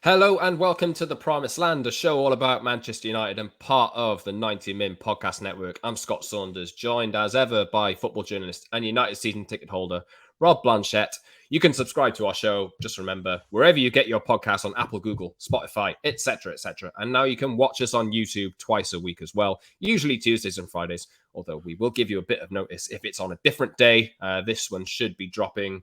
Hello and welcome to The Promised Land, a show all about Manchester United and part of the 90 Min podcast network. I'm Scott Saunders, joined as ever by football journalist and United season ticket holder Rob Blanchette. You can subscribe to our show, just remember, wherever you get your podcasts on Apple, Google, Spotify, etc., etc. And now you can watch us on YouTube twice a week as well, usually Tuesdays and Fridays, although we will give you a bit of notice if it's on a different day. This one should be dropping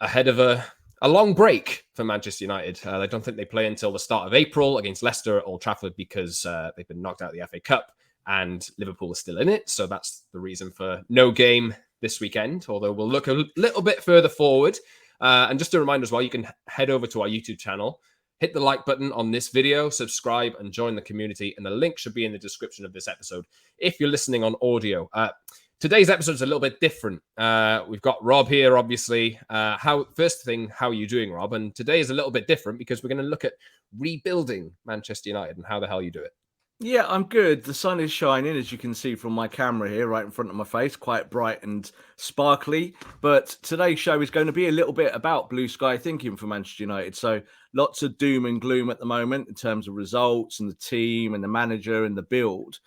ahead of a long break for Manchester United. I don't think they play until the start of April against Leicester at Old Trafford because they've been knocked out of the FA Cup and Liverpool is still in it. So that's the reason for no game this weekend, although we'll look a little bit further forward. And just a reminder as well, you can head over to our YouTube channel, hit the like button on this video, subscribe and join the community. And the link should be in the description of this episode if you're listening on audio. Today's episode is a little bit different. We've got Rob here, obviously. First thing, how are you doing, Rob? And today is a little bit different because we're going to look at rebuilding Manchester United and how the hell you do it. Yeah, I'm good. The sun is shining, as you can see from my camera here, right in front of my face, quite bright and sparkly. But today's show is going to be a little bit about blue sky thinking for Manchester United. So lots of doom and gloom at the moment in terms of results and the team and the manager and the build.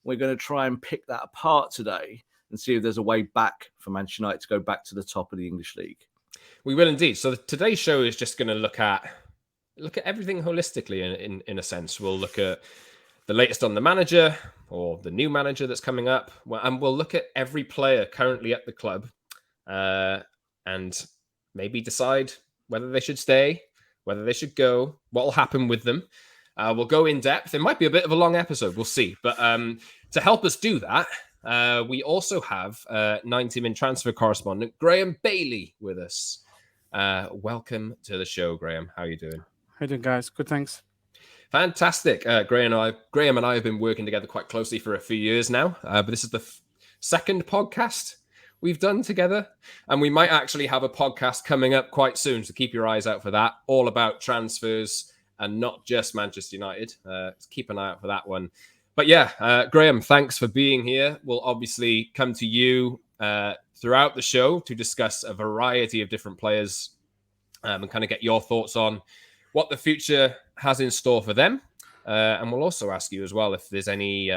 We're going to try and pick that apart today and see if there's a way back for Manchester United to go back to the top of the English league. We will indeed. So today's show is just going to look at everything holistically in a sense. We'll look at the latest on the manager or the new manager that's coming up. And we'll look at every player currently at the club and maybe decide whether they should stay, whether they should go, what will happen with them. We'll go in depth. It might be a bit of a long episode. We'll see. But to help us do that, we also have 90 Min transfer correspondent Graeme Bailey with us. Welcome to the show, Graeme. How are you doing? How you doing, guys? Good, thanks. Fantastic. Graeme and I have been working together quite closely for a few years now, but this is the second podcast we've done together, and we might actually have a podcast coming up quite soon, so keep your eyes out for that, all about transfers and not just Manchester United. Keep an eye out for that one. But yeah, Graeme, thanks for being here. We'll obviously come to you throughout the show to discuss a variety of different players and kind of get your thoughts on what the future has in store for them. And we'll also ask you as well if there's any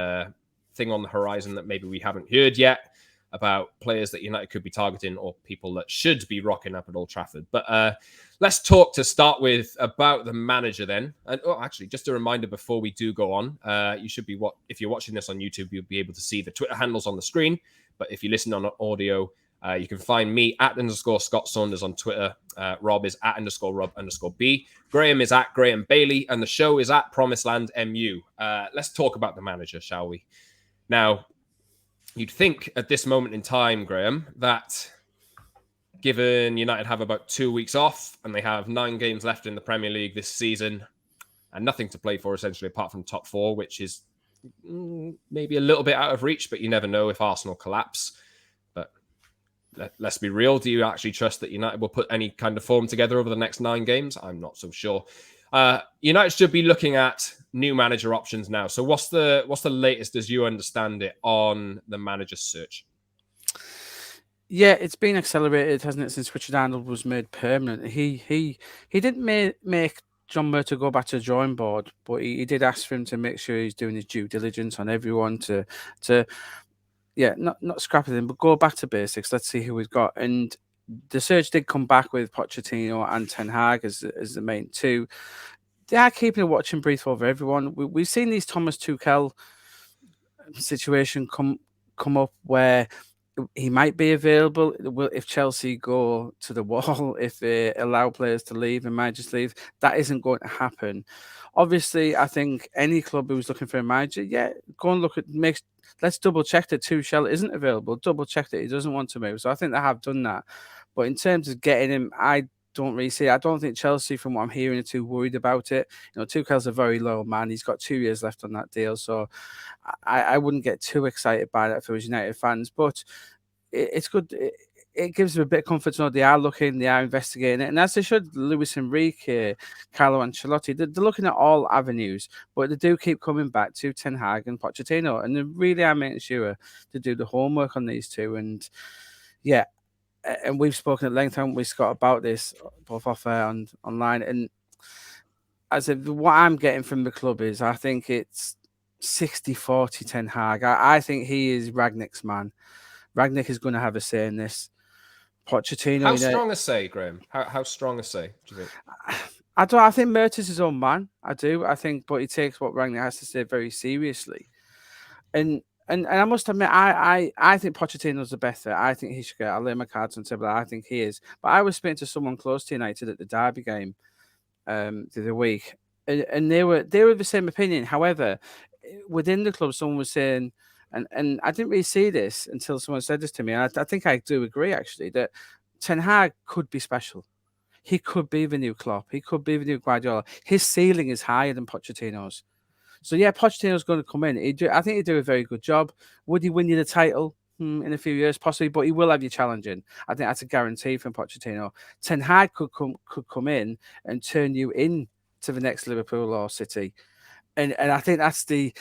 thing on the horizon that maybe we haven't heard yet about players that United could be targeting or people that should be rocking up at Old Trafford. But let's talk to start with about the manager then. And actually, just a reminder before we do go on, you should be if you're watching this on YouTube, you'll be able to see the Twitter handles on the screen. But if you listen on audio, you can find me @_Scott Saunders on Twitter. Rob is @_Rob_B. Graeme is @Graeme Bailey. And the show is @PromiseLandMU. Let's talk about the manager, shall we? Now, you'd think at this moment in time, Graeme, that given United have about 2 weeks off and they have 9 games left in the Premier League this season and nothing to play for essentially apart from top 4, which is maybe a little bit out of reach, but you never know if Arsenal collapse. But let's be real. Do you actually trust that United will put any kind of form together over the next 9 games? I'm not so sure. United should be looking at new manager options now. So what's the latest as you understand it on the manager search? Yeah, it's been accelerated, hasn't it, since Richard Arnold was made permanent. He didn't make John Murtough go back to the drawing board, but he did ask for him to make sure he's doing his due diligence on everyone to not scrap them, but go back to basics. Let's see who we've got. And the search did come back with Pochettino and Ten Hag as the main two. They are keeping a watch and brief over everyone. We've seen these Thomas Tuchel situation come up where he might be available if Chelsea go to the wall, if they allow players to leave and managers leave. That isn't going to happen. Obviously, I think any club who's looking for a manager, go and look at let's double check that Tuchel isn't available. Double check that he doesn't want to move. So I think they have done that. But in terms of getting him, I don't really see it. I don't think Chelsea, from what I'm hearing, are too worried about it. Tuchel's a very loyal man. He's got 2 years left on that deal. So I wouldn't get too excited by that if it was United fans. But it's good. It gives them a bit of comfort to know they are looking, they are investigating it. And as they should, Luis Enrique, Carlo Ancelotti, they're looking at all avenues. But they do keep coming back to Ten Hag and Pochettino. And they really are making sure to do the homework on these two. And yeah, and we've spoken at length, haven't we, Scott, about this, both off air and online. And as if what I'm getting from the club is I think it's 60-40 Ten Hag. I think he is Rangnick's man. Rangnick is going to have a say in this. Pochettino. How strong a say, Graeme? How strong a say do you think? I don't. I think Mert is his own man. I do. I think, but he takes what Rangnick has to say very seriously. And I must admit, I think Pochettino's the better. I think he should get. I'll lay my cards on the table. I think he is. But I was speaking to someone close to United at the Derby game the other week, and they were the same opinion. However, within the club, someone was saying, and I didn't really see this until someone said this to me. And I think I do agree actually that Ten Hag could be special. He could be the new Klopp. He could be the new Guardiola. His ceiling is higher than Pochettino's. So yeah, Pochettino's going to come in. I think he'd do a very good job. Would he win you the title in a few years? Possibly, but he will have you challenging. I think that's a guarantee from Pochettino. Ten Hag could come in and turn you in to the next Liverpool or City. And I think that's the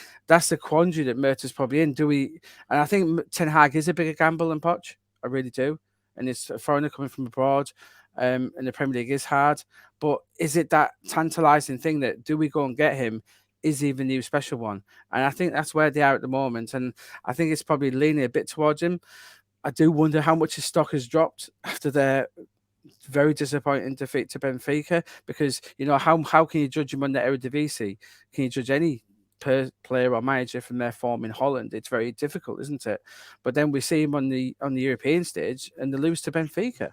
quandary that Mert is probably in. And I think Ten Hag is a bigger gamble than Poch. I really do. And it's a foreigner coming from abroad. And the Premier League is hard. But is it that tantalising thing that do we go and get him? Is he the new special one? And I think that's where they are at the moment. And I think it's probably leaning a bit towards him. I do wonder how much his stock has dropped after their very disappointing defeat to Benfica, because how can you judge him on the Eredivisie? Can you judge any player or manager from their form in Holland? It's very difficult, isn't it? But then we see him on the European stage and they lose to Benfica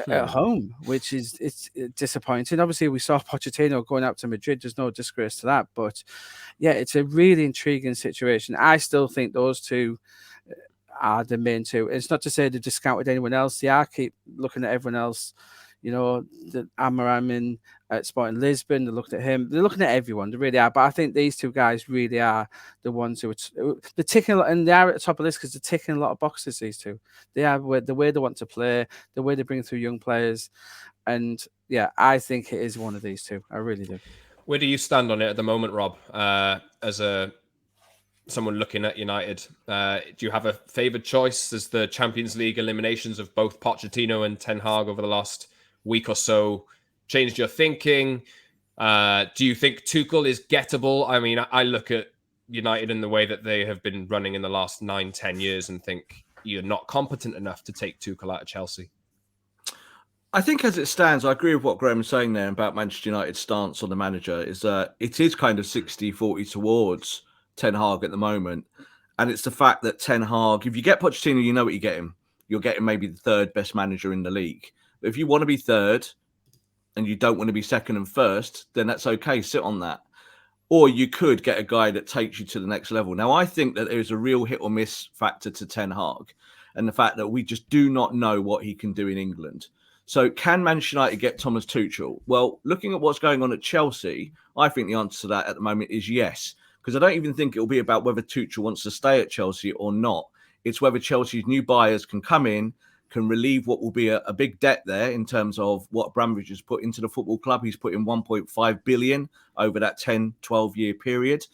at home, which is it's disappointing. Obviously, we saw Pochettino going out to Madrid. There's no disgrace to that, but yeah, it's a really intriguing situation. I still think those two are the main two. It's not to say they've discounted anyone else. They are keep looking at everyone else. The Amaram at Sporting Lisbon, they're looking at him. They're looking at everyone. They really are. But I think these two guys really are the ones who they're ticking, and they are at the top of the list because they're ticking a lot of boxes. These two, they are the way they want to play, the way they bring through young players, and yeah, I think it is one of these two. I really do. Where do you stand on it at the moment, Rob? As someone looking at United, do you have a favoured choice? As the Champions League eliminations of both Pochettino and Ten Hag over the last week or so changed your thinking? Do you think Tuchel is gettable? I mean, I look at United in the way that they have been running in the last 9-10 years and think you're not competent enough to take Tuchel out of Chelsea. I think as it stands, I agree with what Graeme was saying there about Manchester United's stance on the manager. Is it is kind of 60-40 towards Ten Hag at the moment. And it's the fact that Ten Hag, if you get Pochettino, you know what you're getting. You're getting maybe the third best manager in the league. But if you want to be third and you don't want to be second and first, then that's okay. Sit on that. Or you could get a guy that takes you to the next level. Now, I think that there's a real hit or miss factor to Ten Hag and the fact that we just do not know what he can do in England. So can Manchester United get Thomas Tuchel? Well, looking at what's going on at Chelsea, I think the answer to that at the moment is yes. Because I don't even think it'll be about whether Tuchel wants to stay at Chelsea or not. It's whether Chelsea's new buyers can come in, can relieve what will be a big debt there in terms of what Abramovich has put into the football club. He's put in 1.5 billion over that 10, 12-year period.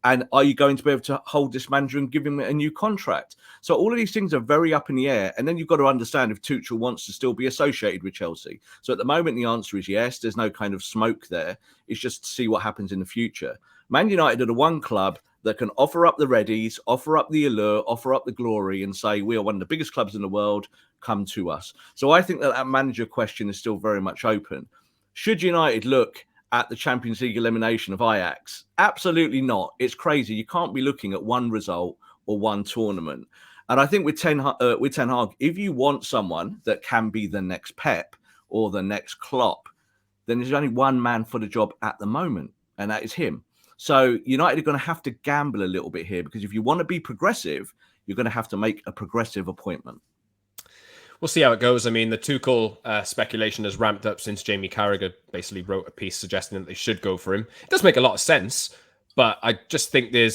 And are you going to be able to hold this manager and give him a new contract? So all of these things are very up in the air. And then you've got to understand if Tuchel wants to still be associated with Chelsea. So at the moment, the answer is yes. There's no kind of smoke there. It's just to see what happens in the future. Man United are the one club that can offer up the readies, offer up the allure, offer up the glory and say, we are one of the biggest clubs in the world, come to us. So I think that manager question is still very much open. Should United look at the Champions League elimination of Ajax? Absolutely not. It's crazy. You can't be looking at one result or one tournament. And I think with Ten Hag, if you want someone that can be the next Pep or the next Klopp, then there's only one man for the job at the moment, and that is him. So United are going to have to gamble a little bit here, because if you want to be progressive, you're going to have to make a progressive appointment. We'll see how it goes. I mean, the Tuchel speculation has ramped up since Jamie Carragher basically wrote a piece suggesting that they should go for him. It does make a lot of sense, but I just think there's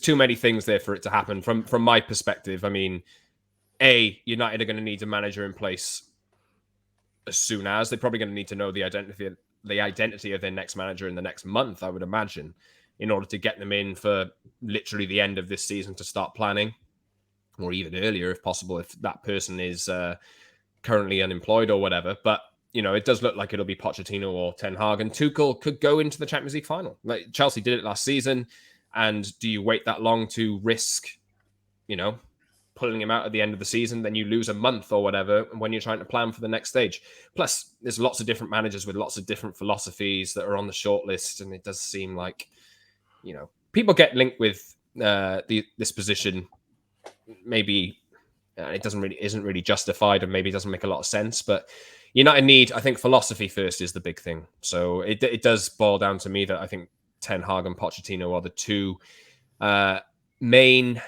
too many things there for it to happen. From my perspective, I mean, United are going to need a manager in place as soon as. They're probably going to need to know the identity of their next manager in the next month, I would imagine, in order to get them in for literally the end of this season to start planning, or even earlier if possible, if that person is currently unemployed or whatever. But it does look like it'll be Pochettino or Ten Hag, and Tuchel could go into the Champions League final. Like Chelsea did it last season, and do you wait that long to risk, pulling him out at the end of the season? Then you lose a month or whatever when you're trying to plan for the next stage. Plus, there's lots of different managers with lots of different philosophies that are on the short list, and it does seem like, people get linked with this position. Maybe it isn't really justified, and maybe doesn't make a lot of sense. But United need, I think, philosophy first is the big thing. So it does boil down to me that I think Ten Hag and Pochettino are the two main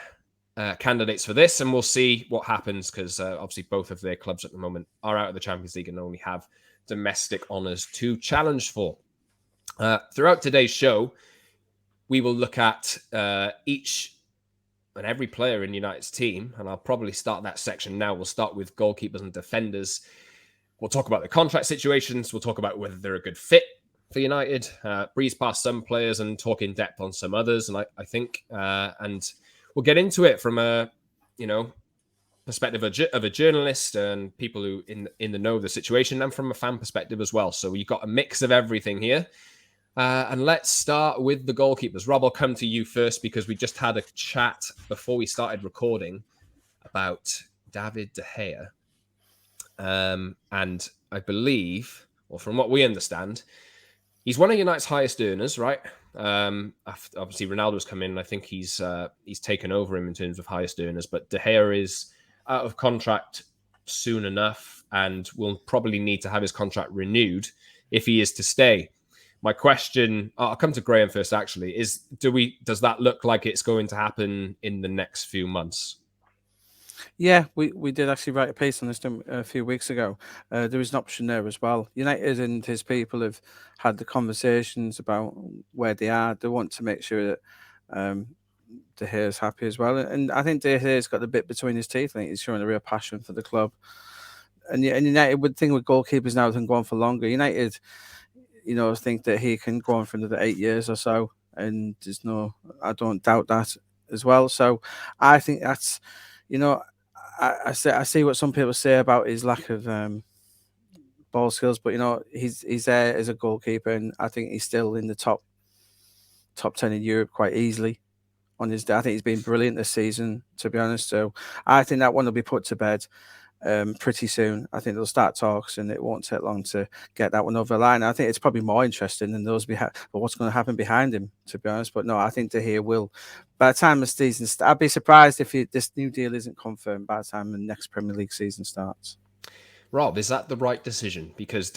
candidates for this, and we'll see what happens, because obviously both of their clubs at the moment are out of the Champions League and only have domestic honours to challenge for. Throughout today's show, we will look at each and every player in United's team, and I'll probably start that section now. We'll start with goalkeepers and defenders. We'll talk about the contract situations. We'll talk about whether they're a good fit for United, breeze past some players and talk in depth on some others. And I think, and we'll get into it from a, perspective of a journalist and people who in the know of the situation, and from a fan perspective as well. So you've got a mix of everything here. And let's start with the goalkeepers. Rob, I'll come to you first, because we just had a chat before we started recording about David De Gea. And I believe, or from what we understand, he's one of United's highest earners, right? Obviously, Ronaldo's come in, and I think he's taken over him in terms of highest earners. But De Gea is out of contract soon enough, and will probably need to have his contract renewed if he is to stay. My question, I'll come to Graeme first, actually, is does that look like it's going to happen in the next few months? Yeah, we did actually write a piece on this a few weeks ago. There is an option there as well. United and his people have had the conversations about where they are. They want to make sure that De Gea is happy as well. And I think De Gea's got the bit between his teeth. I think he's showing a real passion for the club. And United would think with goalkeepers now can go on for longer. United, think that he can go on for another 8 years or so. And I don't doubt that as well. So I think that's, I see what some people say about his lack of ball skills, but he's there as a goalkeeper, and I think he's still in the top 10 in Europe quite easily on his day. I think he's been brilliant this season, to be honest. So I think that one will be put to bed pretty soon. I think they'll start talks, and it won't take long to get that one over the line. I think it's probably more interesting than those but what's going to happen behind him, to be honest. But no, I think De Gea will. By the time the season starts, I'd be surprised if this new deal isn't confirmed by the time the next Premier League season starts. Rob, is that the right decision? Because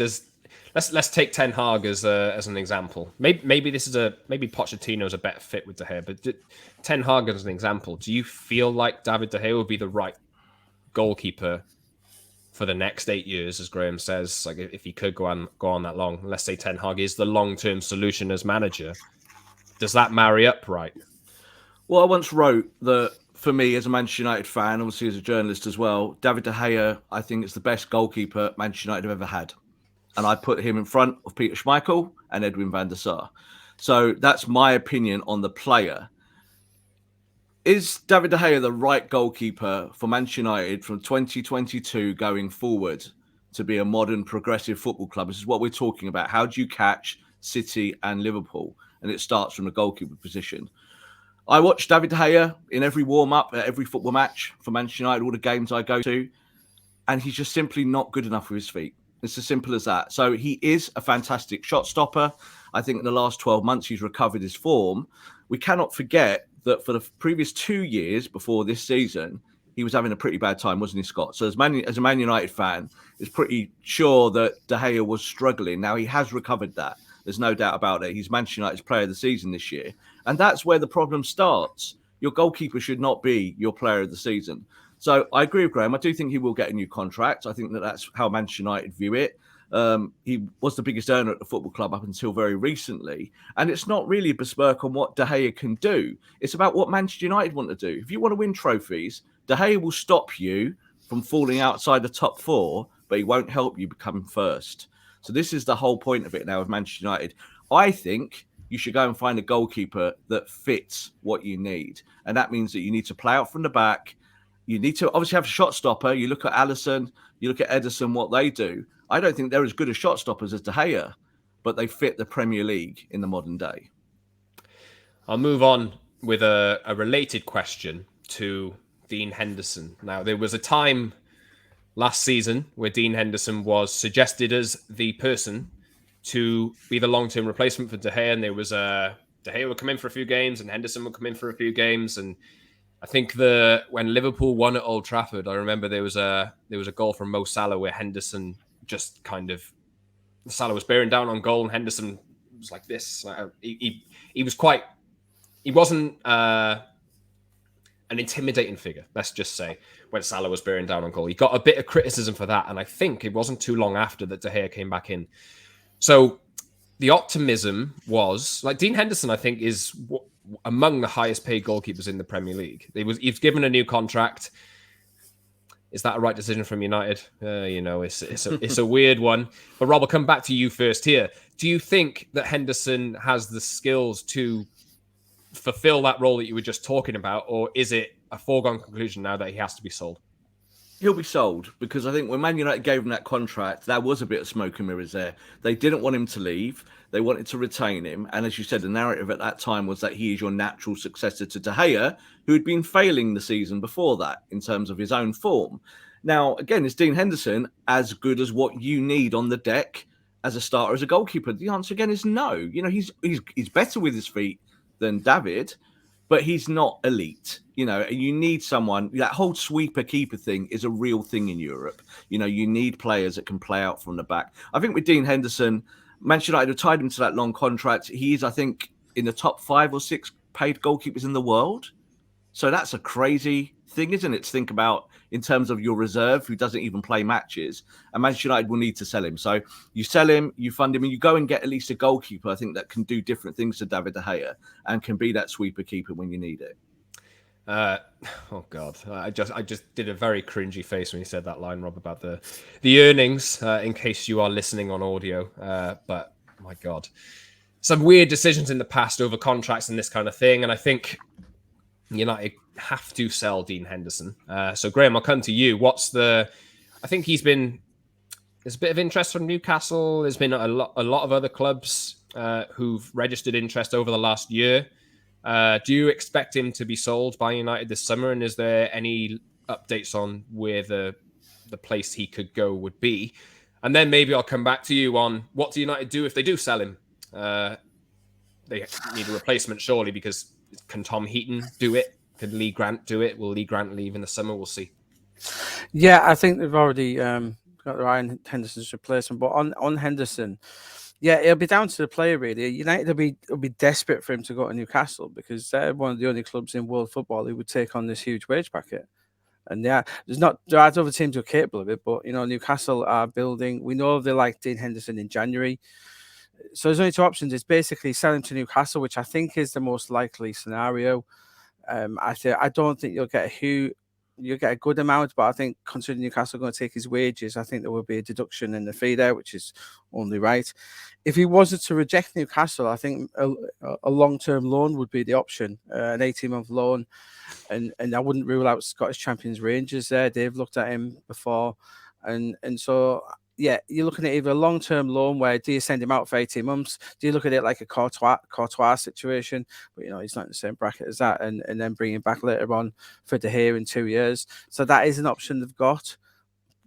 let's take Ten Hag as an example. Maybe Pochettino is a better fit with De Gea, but Ten Hag as an example. Do you feel like David De Gea would be the right goalkeeper for the next 8 years, as Graeme says? Like, if he could go on that long, let's say Ten Hag is the long-term solution as manager, does that marry up right? Well, I once wrote that, for me, as a Manchester United fan, obviously as a journalist as well, David De Gea, I think, is the best goalkeeper Manchester United have ever had. And I put him in front of Peter Schmeichel and Edwin van der Sar. So that's my opinion on the player. Is David De Gea the right goalkeeper for Manchester United from 2022 going forward to be a modern, progressive football club? This is what we're talking about. How do you catch City and Liverpool? And it starts from the goalkeeper position. I watch David De Gea in every warm-up, at every football match for Manchester United, all the games I go to, and he's just simply not good enough with his feet. It's as simple as that. So he is a fantastic shot stopper. I think in the last 12 months, he's recovered his form. We cannot forget that for the previous 2 years before this season, he was having a pretty bad time, wasn't he, Scott? So as a Man United fan, it's pretty sure that De Gea was struggling. Now, he has recovered that. There's no doubt about it. He's Manchester United's player of the season this year. And that's where the problem starts. Your goalkeeper should not be your player of the season. So I agree with Graeme. I do think he will get a new contract. I think that's how Manchester United view it. He was the biggest earner at the football club up until very recently. And it's not really bespoke on what De Gea can do. It's about what Manchester United want to do. If you want to win trophies, De Gea will stop you from falling outside the top four, but he won't help you become first. So this is the whole point of it now with Manchester United. I think you should go and find a goalkeeper that fits what you need. And that means that you need to play out from the back. You need to obviously have a shot stopper. You look at Alisson, you look at Henderson, what they do. I don't think they're as good as shot stoppers as De Gea, but they fit the Premier League in the modern day. I'll move on with a related question to Dean Henderson. Now, there was a time last season where Dean Henderson was suggested as the person to be the long-term replacement for De Gea, and there was De Gea would come in for a few games and Henderson would come in for a few games. And I think when Liverpool won at Old Trafford, I remember there was a goal from Mo Salah where Henderson just Salah was bearing down on goal and Henderson was like this. He wasn't an intimidating figure, let's just say, when Salah was bearing down on goal. He got a bit of criticism for that, and I think it wasn't too long after that De Gea came back in. So the optimism was, like, Dean Henderson, I think, is among the highest paid goalkeepers in the Premier League. He's given a new contract. Is that a right decision from United? It's a weird one. But Rob, I'll come back to you first here. Do you think that Henderson has the skills to fulfill that role that you were just talking about, or is it a foregone conclusion now that he has to be sold? He'll be sold, because I think when Man United gave him that contract, there was a bit of smoke and mirrors there. They didn't want him to leave. They wanted to retain him. And as you said, the narrative at that time was that he is your natural successor to De Gea, who had been failing the season before that in terms of his own form. Now, again, is Dean Henderson as good as what you need on the deck as a starter, as a goalkeeper? The answer again is no. You know, he's better with his feet than David, but he's not elite. You know, you need someone. That whole sweeper keeper thing is a real thing in Europe. You know, you need players that can play out from the back. I think with Dean Henderson, Manchester United have tied him to that long contract. He is, I think, in the top 5 or 6 paid goalkeepers in the world. So that's a crazy thing, isn't it, to think about in terms of your reserve, who doesn't even play matches. And Manchester United will need to sell him. So you sell him, you fund him, and you go and get at least a goalkeeper, I think, that can do different things to David De Gea and can be that sweeper keeper when you need it. Oh God, I just did a very cringy face when you said that line, Rob, about the earnings, in case you are listening on audio. But my God, some weird decisions in the past over contracts and this kind of thing. And I think United have to sell Dean Henderson. So Graeme, I'll come to you. I think there's a bit of interest from Newcastle. There's been a lot of other clubs who've registered interest over the last year. Do you expect him to be sold by United this summer? And is there any updates on where the place he could go would be? And then maybe I'll come back to you on what do United do if they do sell him? They need a replacement, surely, because can Tom Heaton do it? Can Lee Grant do it? Will Lee Grant leave in the summer? We'll see. Yeah, I think they've already got Ryan Henderson's replacement. But on Henderson, yeah, it'll be down to the player, really. United will be desperate for him to go to Newcastle, because they're one of the only clubs in world football who would take on this huge wage bracket. And there are other teams who are capable of it, but Newcastle are building. We know they like Dean Henderson in January. So there's only 2 options. It's basically selling to Newcastle, which I think is the most likely scenario. I don't think you'll get a good amount, but I think considering Newcastle are going to take his wages, I think there will be a deduction in the fee there, which is only right. If he wasn't to reject Newcastle, I think a long-term loan would be the option, an 18-month loan, and I wouldn't rule out Scottish champions Rangers there. They've looked at him before, and so. Yeah, you're looking at either a long-term loan where do you send him out for 18 months? Do you look at it like a Courtois situation? But, he's not in the same bracket as that, and then bring him back later on for De Gea in 2 years. So that is an option they've got.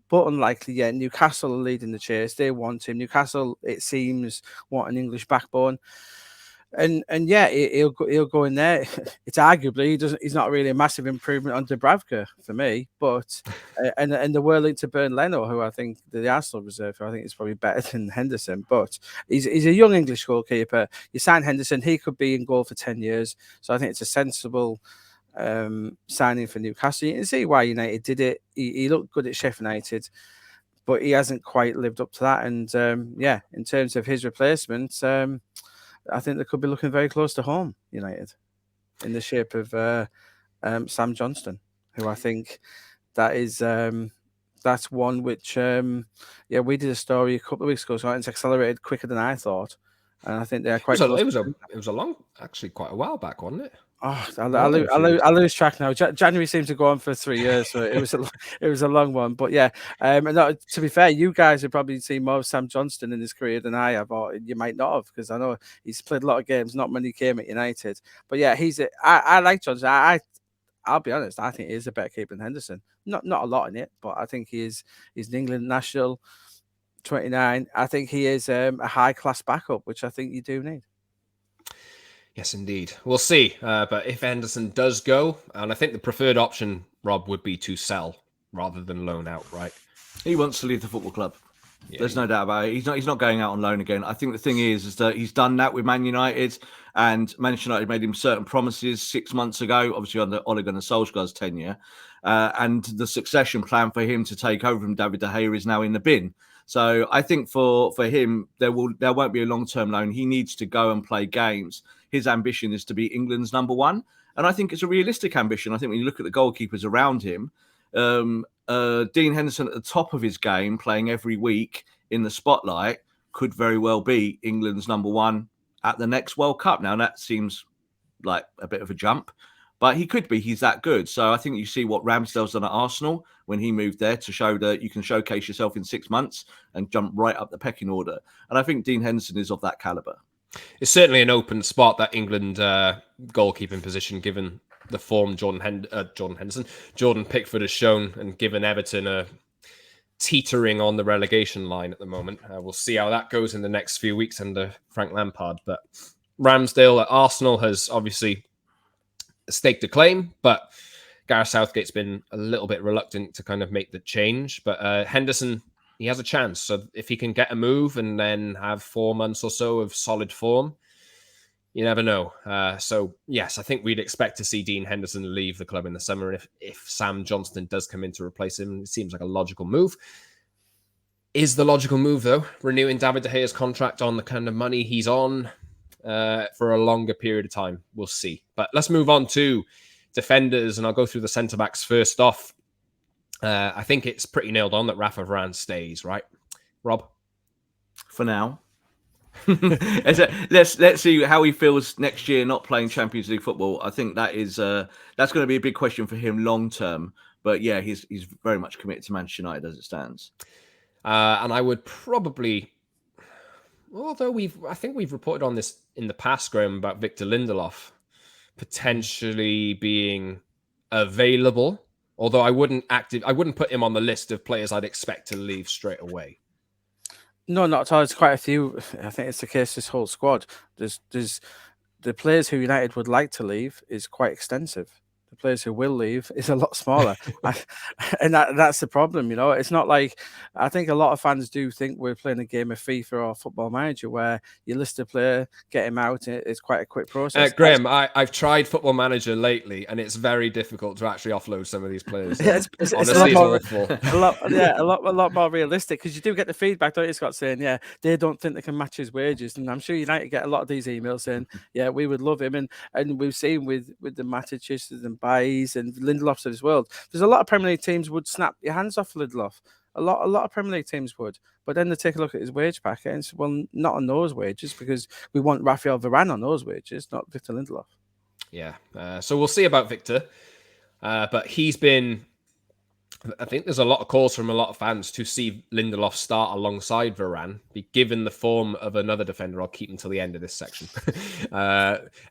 But unlikely, yeah, Newcastle are leading the chase. They want him. Newcastle, it seems, want an English backbone. And yeah, he'll go in there. It's arguably he's not really a massive improvement on Dubravka for me, but and the were linked to Bernd Leno, who I think the Arsenal reserve, who I think is probably better than Henderson. But he's a young English goalkeeper. You sign Henderson, he could be in goal for 10 years. So I think it's a sensible signing for Newcastle. You can see why United did it. He looked good at Sheffield United, but he hasn't quite lived up to that. And in terms of his replacement, I think they could be looking very close to home, United, in the shape of Sam Johnston, who I think that's one which, we did a story a couple of weeks ago, so it's accelerated quicker than I thought, and I think they're quite. It was quite a while back, wasn't it? Oh, I lose track now. January seems to go on for 3 years, so it was a long one. But yeah, and to be fair, you guys have probably seen more of Sam Johnston in his career than I have, or you might not have, because I know he's played a lot of games. Not many came at United, but yeah, I like Johnston. I'll be honest, I think he is a better keeper than Henderson. Not a lot in it, but I think he's an England national, 29. I think he is a high class backup, which I think you do need. Yes, indeed. We'll see. But if Henderson does go, and I think the preferred option, Rob, would be to sell rather than loan out, right? He wants to leave the football club. Yeah. There's no doubt about it. He's not going out on loan again. I think the thing is that he's done that with Man United, and Manchester United made him certain promises 6 months ago, obviously under Ole Gunnar Solskjaer's tenure, and the succession plan for him to take over from David De Gea is now in the bin. So I think for him, there won't be a long-term loan. He needs to go and play games. His ambition is to be England's number one. And I think it's a realistic ambition. I think when you look at the goalkeepers around him, Dean Henderson at the top of his game, playing every week in the spotlight, could very well be England's number one at the next World Cup. Now, that seems like a bit of a jump, but he could be. He's that good. So I think you see what Ramsdale's done at Arsenal when he moved there, to show that you can showcase yourself in 6 months and jump right up the pecking order. And I think Dean Henderson is of that caliber. It's certainly an open spot, that England goalkeeping position, given the form Jordan Pickford has shown, and given Everton are teetering on the relegation line at the moment. We'll see how that goes in the next few weeks under Frank Lampard. But Ramsdale at Arsenal has obviously staked a claim, but Gareth Southgate's been a little bit reluctant to kind of make the change. But Henderson, he has a chance. So if he can get a move and then have 4 months or so of solid form, you never know. So yes, I think we'd expect to see Dean Henderson leave the club in the summer. If Sam Johnston does come in to replace him, it seems like a logical move. Is the logical move, though, renewing David De Gea's contract on the kind of money he's on for a longer period of time? We'll see. But let's move on to defenders, and I'll go through the centre-backs first off. I think it's pretty nailed on that Rafa Varane stays, right, Rob? For now. Let's see how he feels next year not playing Champions League football. I think that's going to be a big question for him long term. But yeah, he's very much committed to Manchester United as it stands. And I would probably, although I think we've reported on this in the past, Graeme, about Victor Lindelof potentially being available. Although I wouldn't put him on the list of players I'd expect to leave straight away. No, not at all. It's quite a few. I think it's the case this whole squad. There's the players who United would like to leave is quite extensive. The players who will leave is a lot smaller. And that's the problem, you know. It's not like, I think a lot of fans do think we're playing a game of FIFA or Football Manager where you list a player, get him out, and it's quite a quick process. Graeme, I've tried Football Manager lately, and it's very difficult to actually offload some of these players. Yeah, it's honestly, a lot more realistic, because you do get the feedback, don't you, Scott, saying, yeah, they don't think they can match his wages. And I'm sure United get a lot of these emails saying, yeah, we would love him. And we've seen with the Matiches and Bailly's and Lindelof's of this world, there's a lot of Premier League teams would snap your hands off Lindelof. A lot of Premier League teams would, but then they take a look at his wage packet and say, well, not on those wages, because we want Rafael Varane on those wages, not Victor Lindelof. Yeah, so we'll see about Victor, but he's been. I think there's a lot of calls from a lot of fans to see Lindelof start alongside Varane. Given the form of another defender, I'll keep until the end of this section.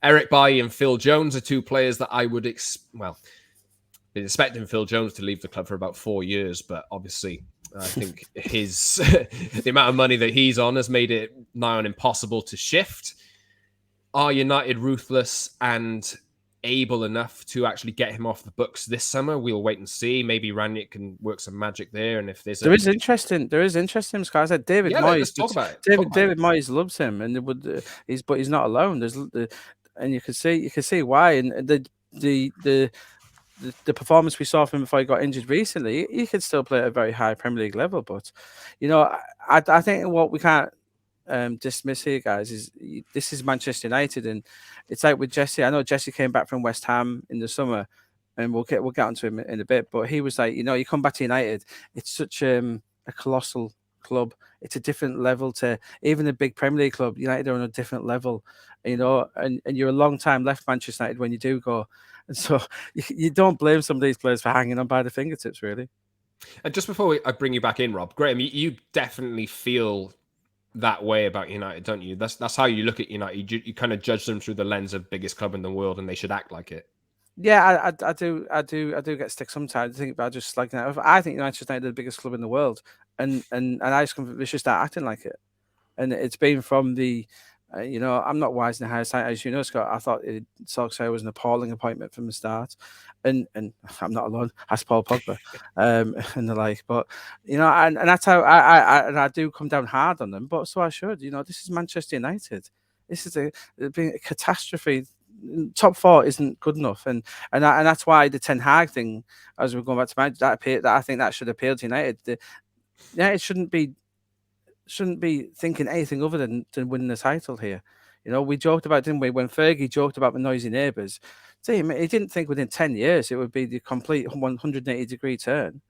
Eric Bailly and Phil Jones are two players that I would been expecting Phil Jones to leave the club for about 4 years, but obviously I think the amount of money that he's on has made it nigh on impossible to shift. Are United ruthless and able enough to actually get him off the books this summer? We'll wait and see. Maybe Ranić can work some magic there, and if there is interest in Scott. I said David Moyes. Talk about it. David Moyes loves him, and he's not alone. And you can see why. And the performance we saw from him before he got injured recently, he could still play at a very high Premier League level. But you know, I think what we can't dismiss here, guys, is this is Manchester United, and it's like with Jesse. I know Jesse came back from West Ham in the summer, and we'll get onto him in a bit. But he was like, you know, you come back to United, it's such a colossal club. It's a different level to even a big Premier League club. United are on a different level, and you're a long time left Manchester United when you do go. And so you don't blame some of these players for hanging on by the fingertips, really. And just before I bring you back in, Rob, Graeme, you definitely feel that way about United, don't you? That's how you look at United. You kind of judge them through the lens of biggest club in the world, and they should act like it. Yeah, I do get stick sometimes. I think about just like that. I think United are the biggest club in the world, and I just they should start acting like it. And it's been from the, I'm not wise in the hindsight, as you know, Scott. I thought Solskjaer was an appalling appointment from the start, and I'm not alone. Ask Paul Pogba, and the like. But and that's how I do come down hard on them. But so I should. This is Manchester United. This is a catastrophe. Top 4 isn't good enough, and that's why the Ten Hag thing, as we're going back to that I think that should appeal to United. United shouldn't be thinking anything other than winning the title here. We joked about, didn't we, when Fergie joked about the noisy neighbours. He didn't think within 10 years it would be the complete 180-degree turn.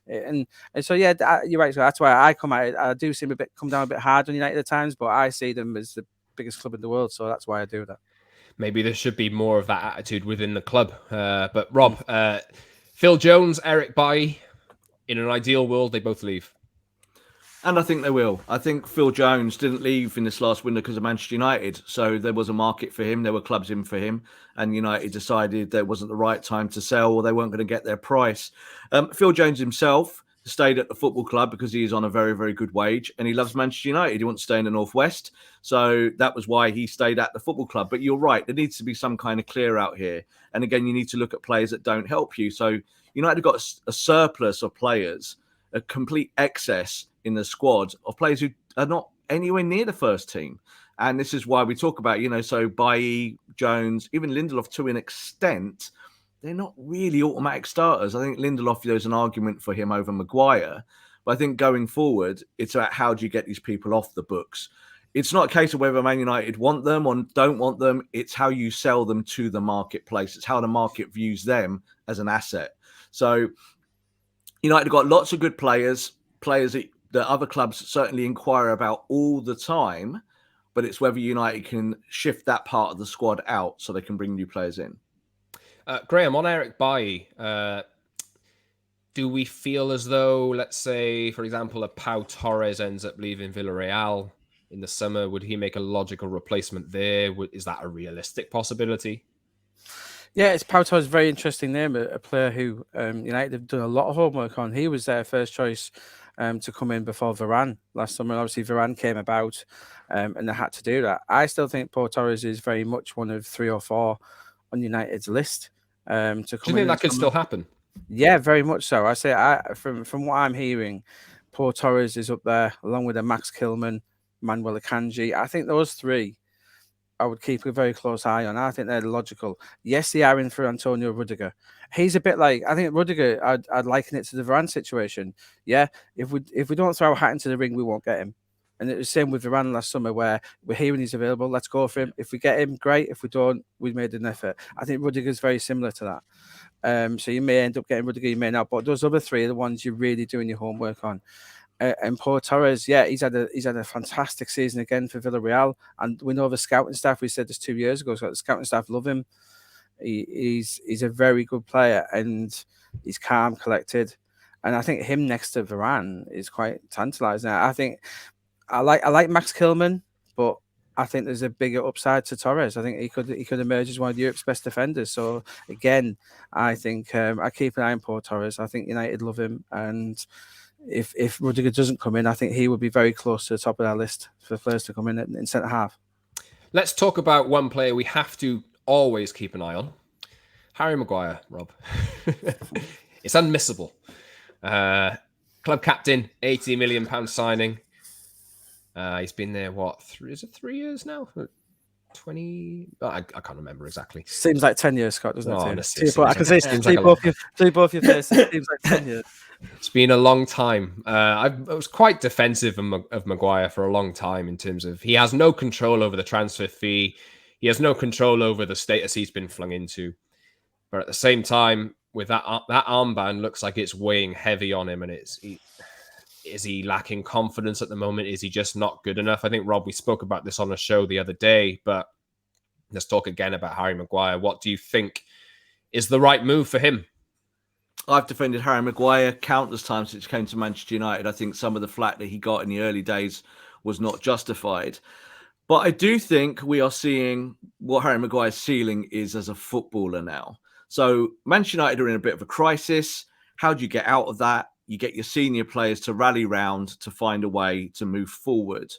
And so yeah, you're right. So that's why I come at it. I do seem come down a bit hard on United at times, but I see them as the biggest club in the world, so that's why I do that. Maybe there should be more of that attitude within the club. But Rob, Phil Jones, Eric Bailly, in an ideal world, they both leave. And I think they will. I think Phil Jones didn't leave in this last window because of Manchester United. So there was a market for him. There were clubs in for him. And United decided that it wasn't the right time to sell, or they weren't going to get their price. Phil Jones himself stayed at the football club because he is on a very, very good wage. And he loves Manchester United. He wants to stay in the Northwest. So that was why he stayed at the football club. But you're right. There needs to be some kind of clear out here. And again, you need to look at players that don't help you. So United got a surplus of players, a complete excess in the squad of players who are not anywhere near the first team. And this is why we talk about, so Bailly, Jones, even Lindelof to an extent, they're not really automatic starters. I think Lindelof, there's an argument for him over Maguire. But I think going forward, it's about how do you get these people off the books. It's not a case of whether Man United want them or don't want them. It's how you sell them to the marketplace. It's how the market views them as an asset. So United got lots of good players that other clubs certainly inquire about all the time, but it's whether United can shift that part of the squad out so they can bring new players in. Graeme, on Eric Bailly, do we feel as though, let's say, for example, a Pau Torres ends up leaving Villarreal in the summer, would he make a logical replacement there? Is that a realistic possibility? Yeah, it's Pau Torres, very interesting name, a player who United have done a lot of homework on. He was their first choice to come in before Varane last summer. Obviously, Varane came about and they had to do that. I still think Pau Torres is very much one of 3 or 4 on United's list to come in. Do you think that could still happen? Yeah, very much so. I say, from what I'm hearing, Pau Torres is up there along with Max Kilman, Manuel Akanji. I think those 3 I would keep a very close eye on. I think they're logical. Yes, they are in for Antonio Rudiger. He's a bit like, I think Rudiger, I'd liken it to the Varane situation. Yeah, if we don't throw a hat into the ring, we won't get him. And it was the same with Varane last summer, where we're hearing he's available, let's go for him. If we get him, great. If we don't, we've made an effort. I think Rudiger's very similar to that. So you may end up getting Rudiger, you may not. But those other 3 are the ones you're really doing your homework on. And Pau Torres, yeah, he's had a fantastic season again for Villarreal, and we know the scouting staff. We said this 2 years ago. So the scouting staff love him. He's a very good player, and he's calm, collected, and I think him next to Varane is quite tantalising. I think I like Max Kilman, but I think there's a bigger upside to Torres. I think he could emerge as one of Europe's best defenders. So again, I think I keep an eye on Pau Torres. I think United love him, and if Rudiger doesn't come in, I think he would be very close to the top of our list for players to come in centre half. Let's talk about one player we have to always keep an eye on. Harry Maguire, Rob. It's unmissable. Club captain, £80 million signing. He's been there, is it 3 years now? 20? I can't remember exactly. Seems like 10 years, Scott, doesn't it? Honestly, I can see both your faces. It seems like 10 years. It's been a long time. I was quite defensive of Maguire for a long time in terms of he has no control over the transfer fee. He has no control over the status he's been flung into. But at the same time, with that armband, looks like it's weighing heavy on him, and Is he lacking confidence at the moment? Is he just not good enough? I think, Rob, we spoke about this on a show the other day, but let's talk again about Harry Maguire. What do you think is the right move for him? I've defended Harry Maguire countless times since he came to Manchester United. I think some of the flack that he got in the early days was not justified. But I do think we are seeing what Harry Maguire's ceiling is as a footballer now. So Manchester United are in a bit of a crisis. How do you get out of that? You get your senior players to rally round to find a way to move forward.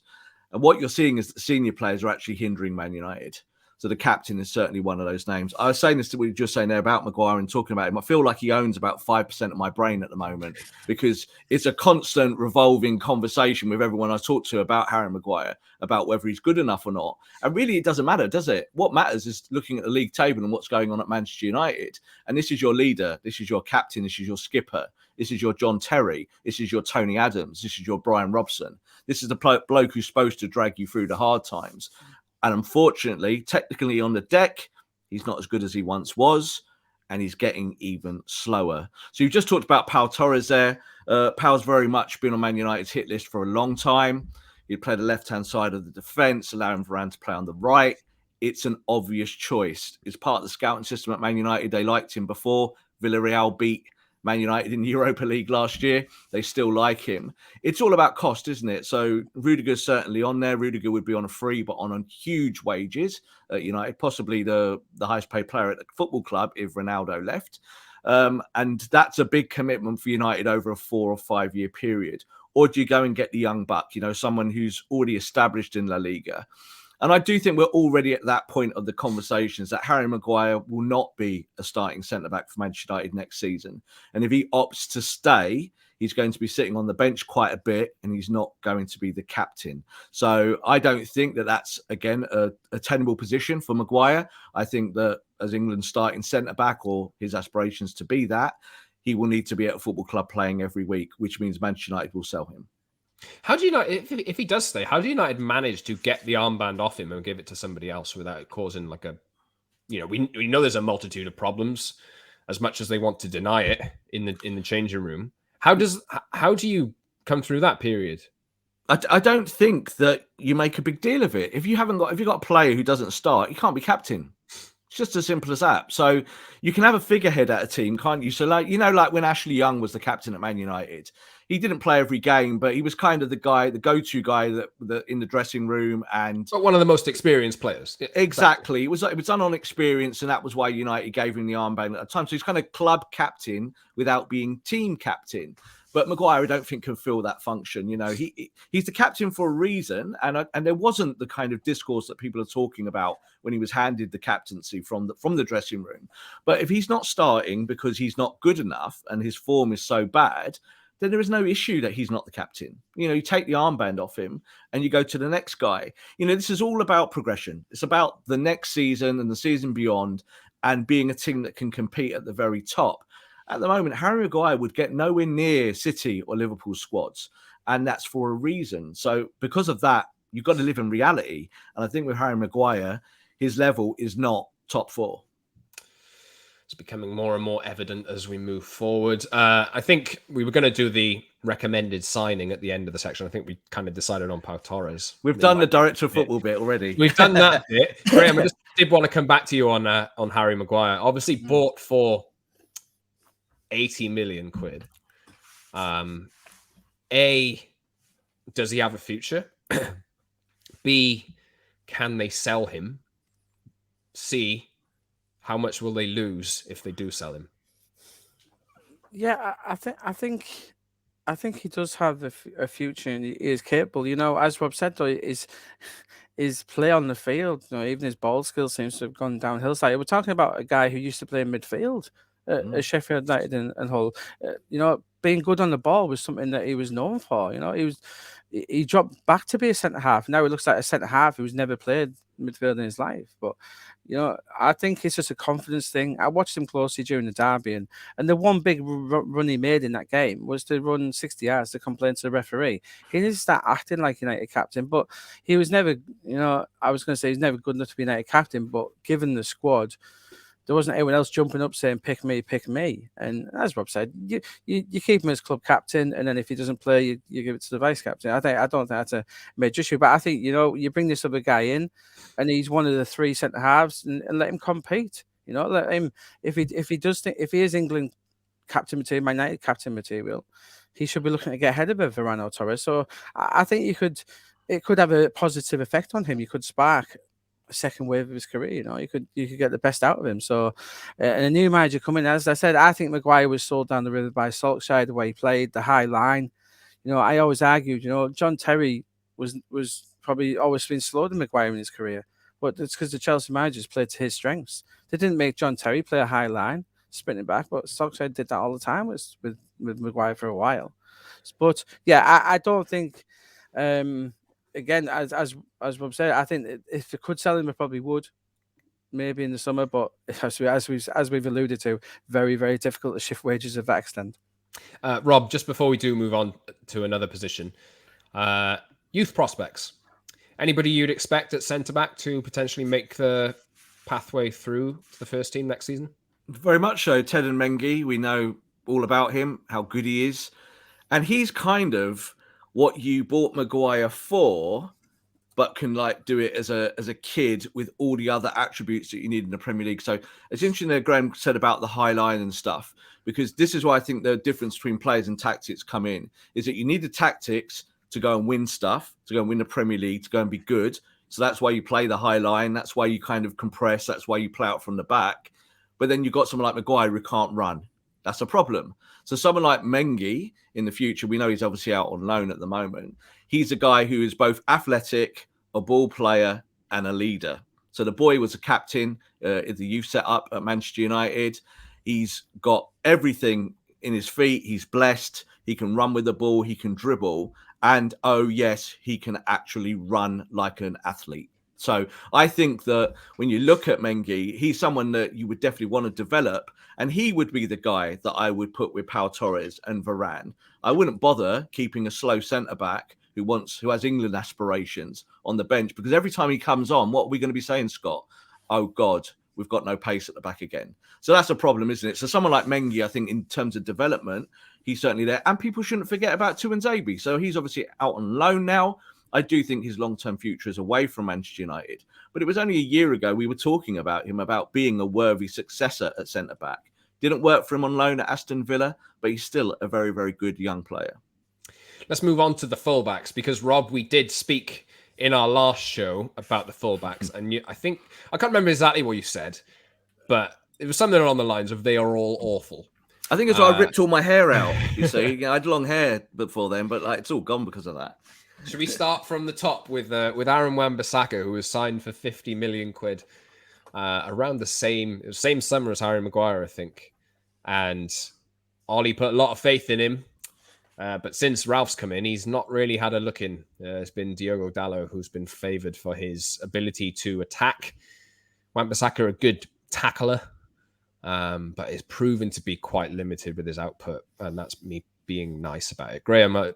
And what you're seeing is that senior players are actually hindering Man United. So the captain is certainly one of those names. I was saying this to what you were just saying there about Maguire and talking about him. I feel like he owns about 5% of my brain at the moment because it's a constant revolving conversation with everyone I talk to about Harry Maguire, about whether he's good enough or not. And really, it doesn't matter, does it? What matters is looking at the league table and what's going on at Manchester United. And this is your leader. This is your captain. This is your skipper. This is your John Terry. This is your Tony Adams. This is your Brian Robson. This is the bloke who's supposed to drag you through the hard times. And unfortunately, technically on the deck, he's not as good as he once was, and he's getting even slower. So you just talked about Pau Torres there. Pau's very much been on Man United's hit list for a long time. He played the left-hand side of the defence, allowing Varane to play on the right. It's an obvious choice. It's part of the scouting system at Man United. They liked him before. Villarreal beat Man United in the Europa League last year. They still like him. It's all about cost, isn't it? So Rudiger's certainly on there. Rudiger would be on a free, but on huge wages at United, possibly the highest paid player at the football club if Ronaldo left. And that's a big commitment for United over a 4 or 5 year period. Or do you go and get the young buck, someone who's already established in La Liga? And I do think we're already at that point of the conversations that Harry Maguire will not be a starting centre-back for Manchester United next season. And if he opts to stay, he's going to be sitting on the bench quite a bit and he's not going to be the captain. So I don't think that that's, again, a tenable position for Maguire. I think that as England's starting centre-back or his aspirations to be that, he will need to be at a football club playing every week, which means Manchester United will sell him. How do United, if he does stay, how do United manage to get the armband off him and give it to somebody else without it causing like a, we know there's a multitude of problems, as much as they want to deny it in the changing room. How do you come through that period? I don't think that you make a big deal of it. If you've got a player who doesn't start, you can't be captain. It's just as simple as that. So you can have a figurehead at a team, can't you? So like when Ashley Young was the captain at Man United, he didn't play every game, but he was kind of the go-to guy that in the dressing room, and but one of the most experienced players. Yeah, exactly. It was done on experience, and that was why United gave him the armband at the time. So he's kind of club captain without being team captain. But Maguire, I don't think, can fill that function. He's the captain for a reason, and there wasn't the kind of discourse that people are talking about when he was handed the captaincy from the dressing room. But if he's not starting because he's not good enough and his form is so bad, then there is no issue that he's not the captain. You take the armband off him and you go to the next guy. This is all about progression. It's about the next season and the season beyond and being a team that can compete at the very top. At the moment, Harry Maguire would get nowhere near City or Liverpool squads, and that's for a reason. So because of that, you've got to live in reality. And I think with Harry Maguire, his level is not top 4. It's becoming more and more evident as we move forward. I think we were going to do the recommended signing at the end of the section. I think we kind of decided on Pau Torres. We've done the director of football bit already. We've done that bit. Graeme, I just did want to come back to you on Harry Maguire. Obviously bought for 80 million quid. A, does he have a future? B, can they sell him? C, how much will they lose if they do sell him? Yeah, I think he does have a future and he is capable. As Rob said, though, his play on the field, even his ball skills seems to have gone downhill. So we're talking about a guy who used to play in midfield at Sheffield United and Hull. Being good on the ball was something that he was known for. He dropped back to be a centre half. Now he looks like a centre half who's never played midfield in his life. But I think it's just a confidence thing. I watched him closely during the derby, and the one big run he made in that game was to run 60 yards to complain to the referee. He needs to start acting like United captain, but he was never, I was going to say he's never good enough to be United captain, but given the squad, there wasn't anyone else jumping up saying pick me, pick me. And as Rob said, you keep him as club captain, and then if he doesn't play, you give it to the vice captain. I don't think that's a major issue, but I think you bring this other guy in, and he's one of the 3 centre halves, and let him compete. Let him if he is England captain material, Man United captain material, he should be looking to get ahead of Varane or Torres. So I think it could have a positive effect on him. You could spark a second wave of his career. You could get the best out of him. So, and a new manager coming, as I said, I think Maguire was sold down the river by Solskjaer, the way he played, the high line. I always argued, John Terry was probably always been slower than Maguire in his career, but it's because the Chelsea managers played to his strengths. They didn't make John Terry play a high line, sprinting back, but Solskjaer did that all the time with Maguire for a while. But yeah, I don't think. Again, as Rob said, I think if they could sell him, they probably would, maybe in the summer. But as we've alluded to, very, very difficult to shift wages of that extent. Rob, just before we do move on to another position, youth prospects. Anybody you'd expect at centre back to potentially make the pathway through to the first team next season? Very much so. Ted and Mengi, we know all about him, how good he is, and he's kind of what you bought Maguire for, but can do it as a kid with all the other attributes that you need in the Premier League. So it's interesting that Graeme said about the high line and stuff, because this is why I think the difference between players and tactics come in, is that you need the tactics to go and win stuff, to go and win the Premier League, to go and be good. So that's why you play the high line. That's why you kind of compress. That's why you play out from the back. But then you've got someone like Maguire who can't run. That's a problem. So someone like Mengi in the future, we know he's obviously out on loan at the moment. He's a guy who is both athletic, a ball player, and a leader. So the boy was a captain in the youth setup at Manchester United. He's got everything in his feet. He's blessed. He can run with the ball. He can dribble. And, oh, yes, he can actually run like an athlete. So I think that when you look at Mengi, he's someone that you would definitely want to develop. And he would be the guy that I would put with Pau Torres and Varane. I wouldn't bother keeping a slow centre-back who has England aspirations on the bench, because every time he comes on, what are we going to be saying, Scott? Oh, God, we've got no pace at the back again. So that's a problem, isn't it? So someone like Mengi, I think in terms of development, he's certainly there. And people shouldn't forget about Tuanzebe. So he's obviously out on loan now. I do think his long-term future is away from Manchester United. But it was only a year ago we were talking about him, about being a worthy successor at centre-back. Didn't work for him on loan at Aston Villa, but he's still a very, very good young player. Let's move on to the fullbacks, because, Rob, we did speak in our last show about the fullbacks. And I think, I can't remember exactly what you said, but it was something along the lines of they are all awful. I think it's why I ripped all my hair out, you see. I had long hair before then, but it's all gone because of that. Should we start from the top with Aaron Wan-Bissaka, who was signed for 50 million quid around the same summer as Harry Maguire, I think. And Ollie put a lot of faith in him. But since Ralph's come in, he's not really had a look in. It's been Diogo Dalot who's been favoured for his ability to attack. Wan-Bissaka, a good tackler, but is proven to be quite limited with his output. And that's me being nice about it. Graeme,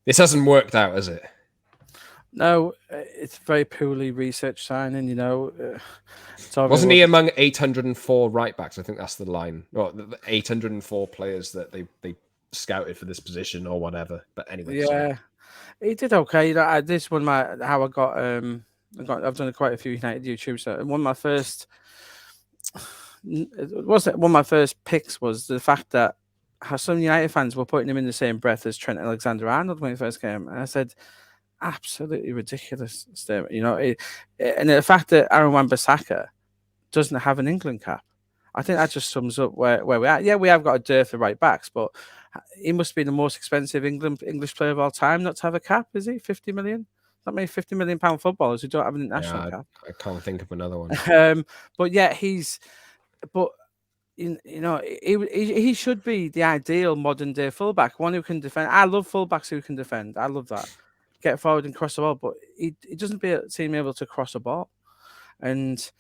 this hasn't worked out, has it? No, it's very poorly researched signing, Wasn't he among 804 right backs? I think that's the line. Well, the 804 players that they scouted for this position or whatever. But anyway, yeah, he did okay. This one, how I got, I've done quite a few United YouTubes. So one of my first picks was the fact that how some United fans were putting him in the same breath as Trent Alexander-Arnold when he first came, and I said, absolutely ridiculous statement, and the fact that Aaron Wan-Bissaka doesn't have an England cap, I think that just sums up where we're at. Yeah, we have got a dearth of right backs, but he must be the most expensive English player of all time not to have a cap, is he? 50 million? That many £50 million footballers who don't have an international cap. I can't think of another one. But yeah, he should be the ideal modern day fullback, one who can defend. I love fullbacks who can defend. I love that. Get forward and cross the ball, but he doesn't seem able to cross a ball. And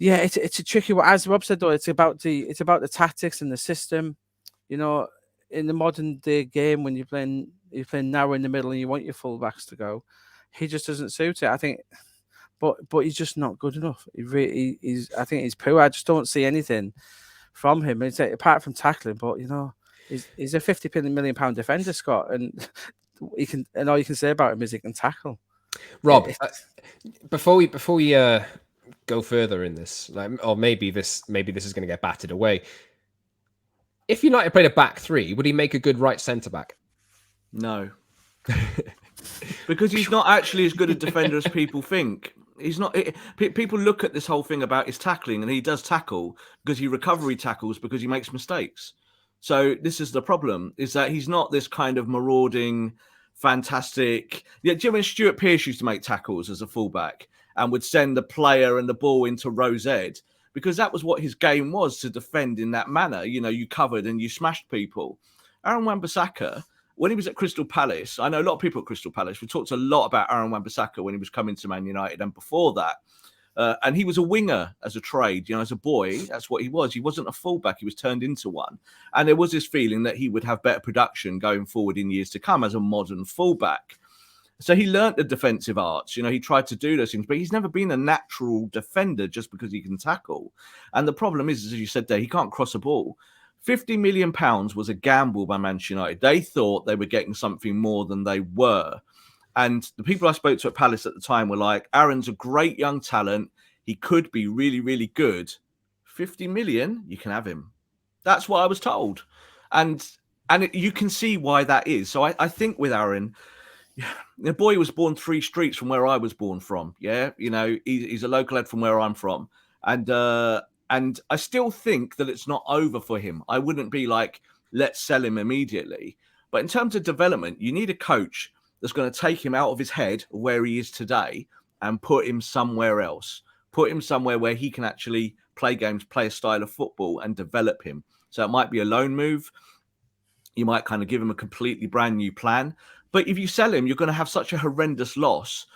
yeah, it's a tricky one. As Rob said, though, it's about the tactics and the system. In the modern day game, when you're playing narrow in the middle and you want your fullbacks to go, he just doesn't suit it. I think but he's just not good enough. I think he's poor. I just don't see anything from him. Apart from tackling, but he's a £50 million defender, Scott, and all you can say about him is he can tackle. Rob, before we go further in this, or maybe this is going to get batted away. If United played a back three, would he make a good right centre back? No, because he's not actually as good a defender as people think. He's not. People look at this whole thing about his tackling, and he does tackle because he recovery tackles because he makes mistakes. So this is the problem: is that he's not this kind of marauding, fantastic. Yeah, do you remember Stuart Pearce used to make tackles as a fullback and would send the player and the ball into row Z because that was what his game was, to defend in that manner. You covered and you smashed people. Aaron Wan-Bissaka, when he was at Crystal Palace, I know a lot of people at Crystal Palace. We talked a lot about Aaron Wan-Bissaka when he was coming to Man United and before that. And he was a winger as a trade, as a boy. That's what he was. He wasn't a fullback. He was turned into one. And there was this feeling that he would have better production going forward in years to come as a modern fullback. So he learnt the defensive arts. He tried to do those things, but he's never been a natural defender just because he can tackle. And the problem is, as you said there, he can't cross a ball. £50 million was a gamble by Manchester United. They thought they were getting something more than they were. And the people I spoke to at Palace at the time were like, Aaron's a great young talent. He could be really, really good. 50 million, you can have him. That's what I was told. And you can see why that is. So I think with Aaron, the boy was born 3 streets from where I was born from. Yeah. He's a local lad from where I'm from. And I still think that it's not over for him. I wouldn't be like, let's sell him immediately. But in terms of development, you need a coach that's going to take him out of his head where he is today and put him somewhere else. Put him somewhere where he can actually play games, play a style of football and develop him. So it might be a loan move. You might kind of give him a completely brand new plan. But if you sell him, you're going to have such a horrendous loss.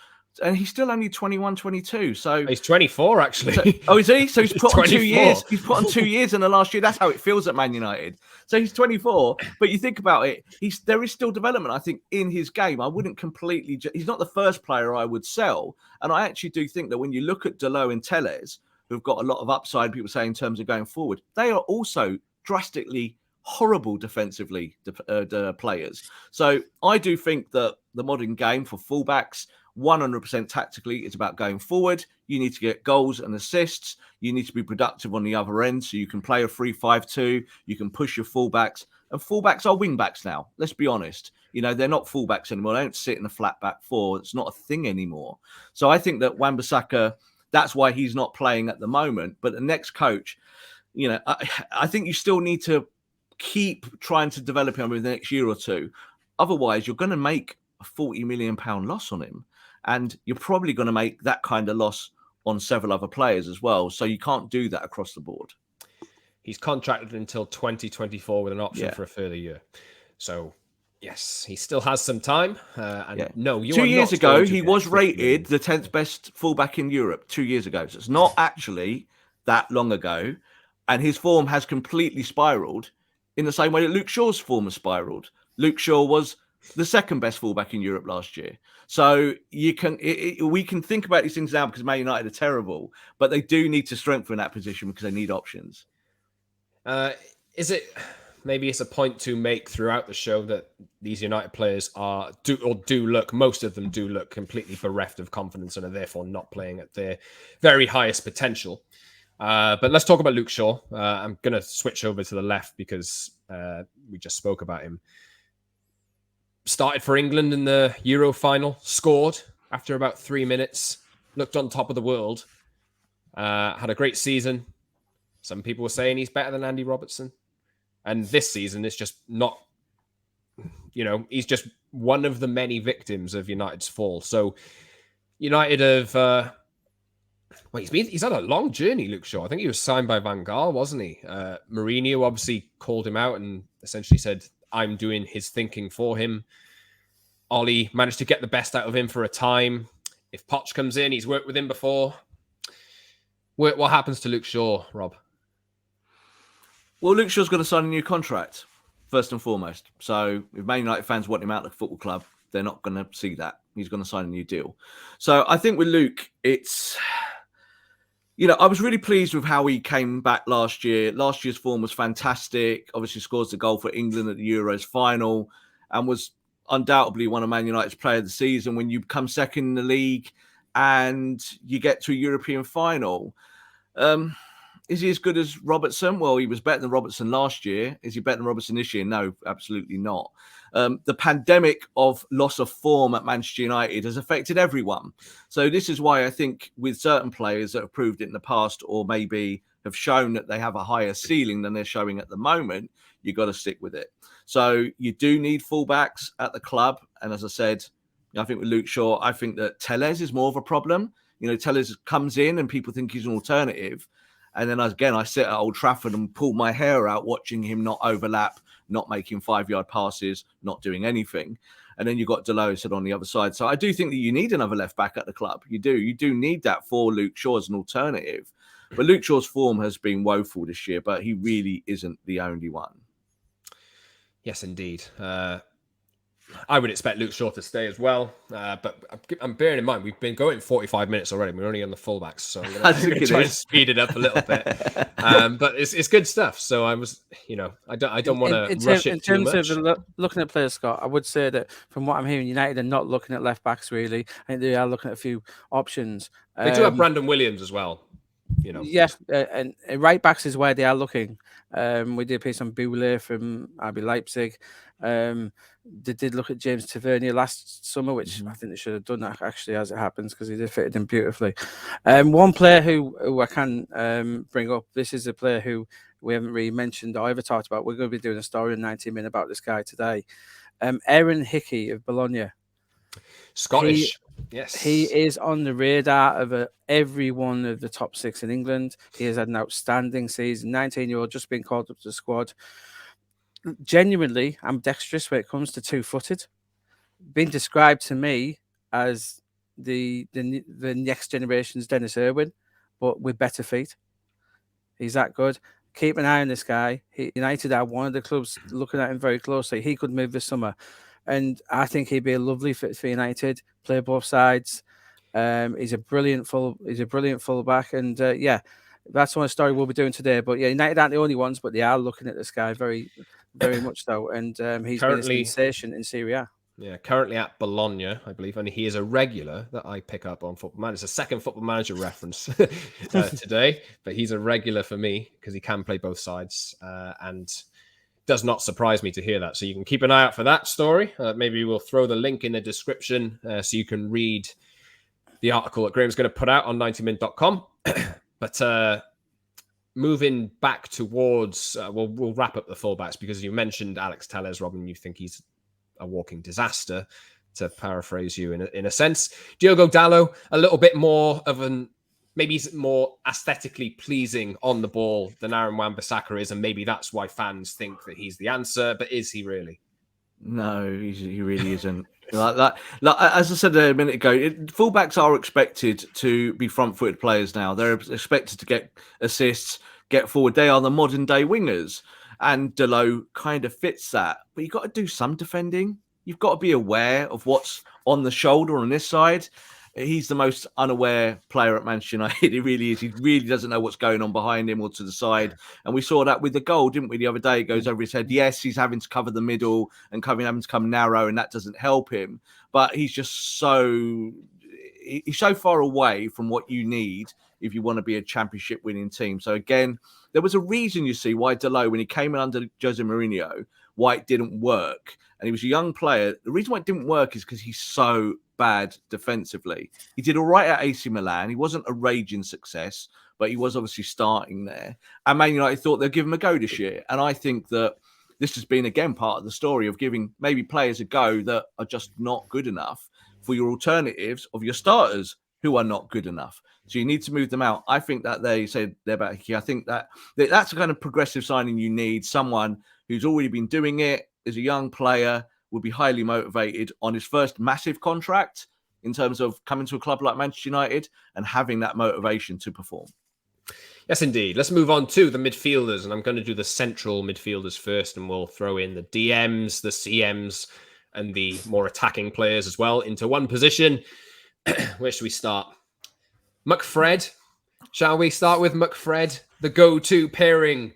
And he's still only 21, 22. So he's 24, actually. Is he? So he's put on 2 24. years. He's put on 2 years in the last year. That's how it feels at Man United. So he's 24. But you think about it, there is still development, I think, in his game. I wouldn't completely... He's not the first player I would sell. And I actually do think that when you look at Dalot and Telles, who've got a lot of upside, people say, in terms of going forward, they are also drastically horrible defensively players. So I do think that the modern game for fullbacks, 100% tactically, it's about going forward. You need to get goals and assists. You need to be productive on the other end so you can play a 3-5-2. You can push your fullbacks. And fullbacks are wingbacks now. Let's be honest. They're not fullbacks anymore. They don't sit in a flat back four. It's not a thing anymore. So I think that Wan-Bissaka, that's why he's not playing at the moment. But the next coach, I think you still need to keep trying to develop him over the next year or two. Otherwise, you're going to make a £40 million loss on him. And you're probably going to make that kind of loss on several other players as well. So you can't do that across the board. He's contracted until 2024 with an option for a further year. So, yes, he still has some time. No, 2 years ago, he was rated the 10th best fullback in Europe 2 years ago. So it's not actually that long ago. And his form has completely spiraled in the same way that Luke Shaw's form has spiraled. Luke Shaw was the second best fullback in Europe last year. So we can think about these things now because Man United are terrible, but they do need to strengthen that position because they need options. Maybe it's a point to make throughout the show that these United players most of them do look completely bereft of confidence and are therefore not playing at their very highest potential. But let's talk about Luke Shaw. I'm going to switch over to the left because we just spoke about him. Started for England in the Euro final, scored after about 3 minutes, looked on top of the world, had a great season. Some people were saying he's better than Andy Robertson. And this season, it's just not, he's just one of the many victims of United's fall. So United have, he's had a long journey, Luke Shaw. I think he was signed by Van Gaal, wasn't he? Mourinho obviously called him out and essentially said, I'm doing his thinking for him. Ollie managed to get the best out of him for a time. If Poch comes in, he's worked with him before. What happens to Luke Shaw, Rob? Well, Luke Shaw's got to sign a new contract, first and foremost. So if Man United fans want him out of the football club, they're not going to see that. he's going to sign a new deal. So I think with Luke, it's, I was really pleased with how he came back last year. Last year's form was fantastic. Obviously scores the goal for England at the Euros final and was undoubtedly one of Man United's player of the season. When you come second in the league and you get to a European final, is he as good as Robertson? Well, he was better than Robertson last year. Is he better than Robertson this year? No, absolutely not. The pandemic of loss of form at Manchester United has affected everyone. So this is why I think with certain players that have proved it in the past or maybe have shown that they have a higher ceiling than they're showing at the moment, you've got to stick with it. So you do need fullbacks at the club. And as I said, I think with Luke Shaw, I think that Telles is more of a problem. Telles comes in and people think he's an alternative. And then again, I sit at Old Trafford and pull my hair out watching him not overlap, not making 5-yard passes, not doing anything. And then you've got Dalot sit on the other side. So I do think that you need another left back at the club. You do. You do need that for Luke Shaw as an alternative. But Luke Shaw's form has been woeful this year, but he really isn't the only one. Yes, indeed. I would expect Luke Shaw to stay as well. But I'm bearing in mind, we've been going 45 minutes already. We're only on the fullbacks, so I'm going to try and speed it up a little bit. But it's good stuff. So I was, I don't want to rush it too much. In terms of looking at players, Scott, I would say that from what I'm hearing, United are not looking at left backs really. I think they are looking at a few options. They do have Brandon Williams as well. Yeah, and right backs is where they are looking. We did a piece on Boulay from RB Leipzig. They did look at James Tavernier last summer, which I think they should have done that actually, as it happens, because he did fit in beautifully. One player who I can bring up, this is a player who we haven't really mentioned or ever talked about. We're going to be doing a story in 90 minutes about this guy today. Aaron Hickey of Bologna. Scottish. Yes. He is on the radar of every one of the top 6 in England. He has had an outstanding season. 19-year-old, just been called up to the squad. Genuinely, ambidextrous when it comes to two-footed. Been described to me as the next generation's Dennis Irwin, but with better feet. He's that good. Keep an eye on this guy. United are one of the clubs looking at him very closely. He could move this summer. And I think he'd be a lovely fit for United. Play both sides. He's a brilliant fullback, and that's one story we'll be doing today. But yeah, United aren't the only ones, but they are looking at this guy very, very much so. And he's currently been a sensation in Serie A. Yeah, currently at Bologna, I believe, and he is a regular that I pick up on Football Manager. It's a second Football Manager reference today, but he's a regular for me because he can play both sides and does not surprise me to hear that. So you can keep an eye out for that story. Maybe we'll throw the link in the description so you can read the article that Graham's going to put out on 90min.com. But moving back towards, we'll wrap up the fullbacks because you mentioned Alex Telles, Robin. You think he's a walking disaster, to paraphrase you in a sense. Diogo Dalot, a little bit more of maybe he's more aesthetically pleasing on the ball than Aaron Wan-Bissaka is, and maybe that's why fans think that he's the answer. But is he really? No, he really isn't. Like as I said a minute ago, fullbacks are expected to be front-footed players now. They're expected to get assists, get forward. They are the modern-day wingers, and Dalot kind of fits that. But you've got to do some defending. You've got to be aware of what's on the shoulder on this side. He's the most unaware player at Manchester United. He really is. He really doesn't know what's going on behind him or to the side. And we saw that with the goal, didn't we? The other day, it goes over his head. Yes, he's having to cover the middle and having to come narrow, and that doesn't help him. But he's so far away from what you need if you want to be a championship winning team. So again, there was a reason, you see, why Dalot, when he came in under Jose Mourinho, why it didn't work. And he was a young player. The reason why it didn't work is because he's so bad defensively. He did all right at AC Milan. He wasn't a raging success, but he was obviously starting there. And Man United thought they'd give him a go this year. And I think that this has been, again, part of the story of giving maybe players a go that are just not good enough for your alternatives of your starters who are not good enough. So you need to move them out. I think that they said they're back here. I think that's the kind of progressive signing you need. Someone who's already been doing it, is a young player, will be highly motivated on his first massive contract in terms of coming to a club like Manchester United and having that motivation to perform. Yes, indeed. Let's move on to the midfielders, and I'm going to do the central midfielders first, and we'll throw in the DMs, the CMs, and the more attacking players as well into one position. Where should we start? McFred. Shall we start with McFred, the go-to pairing,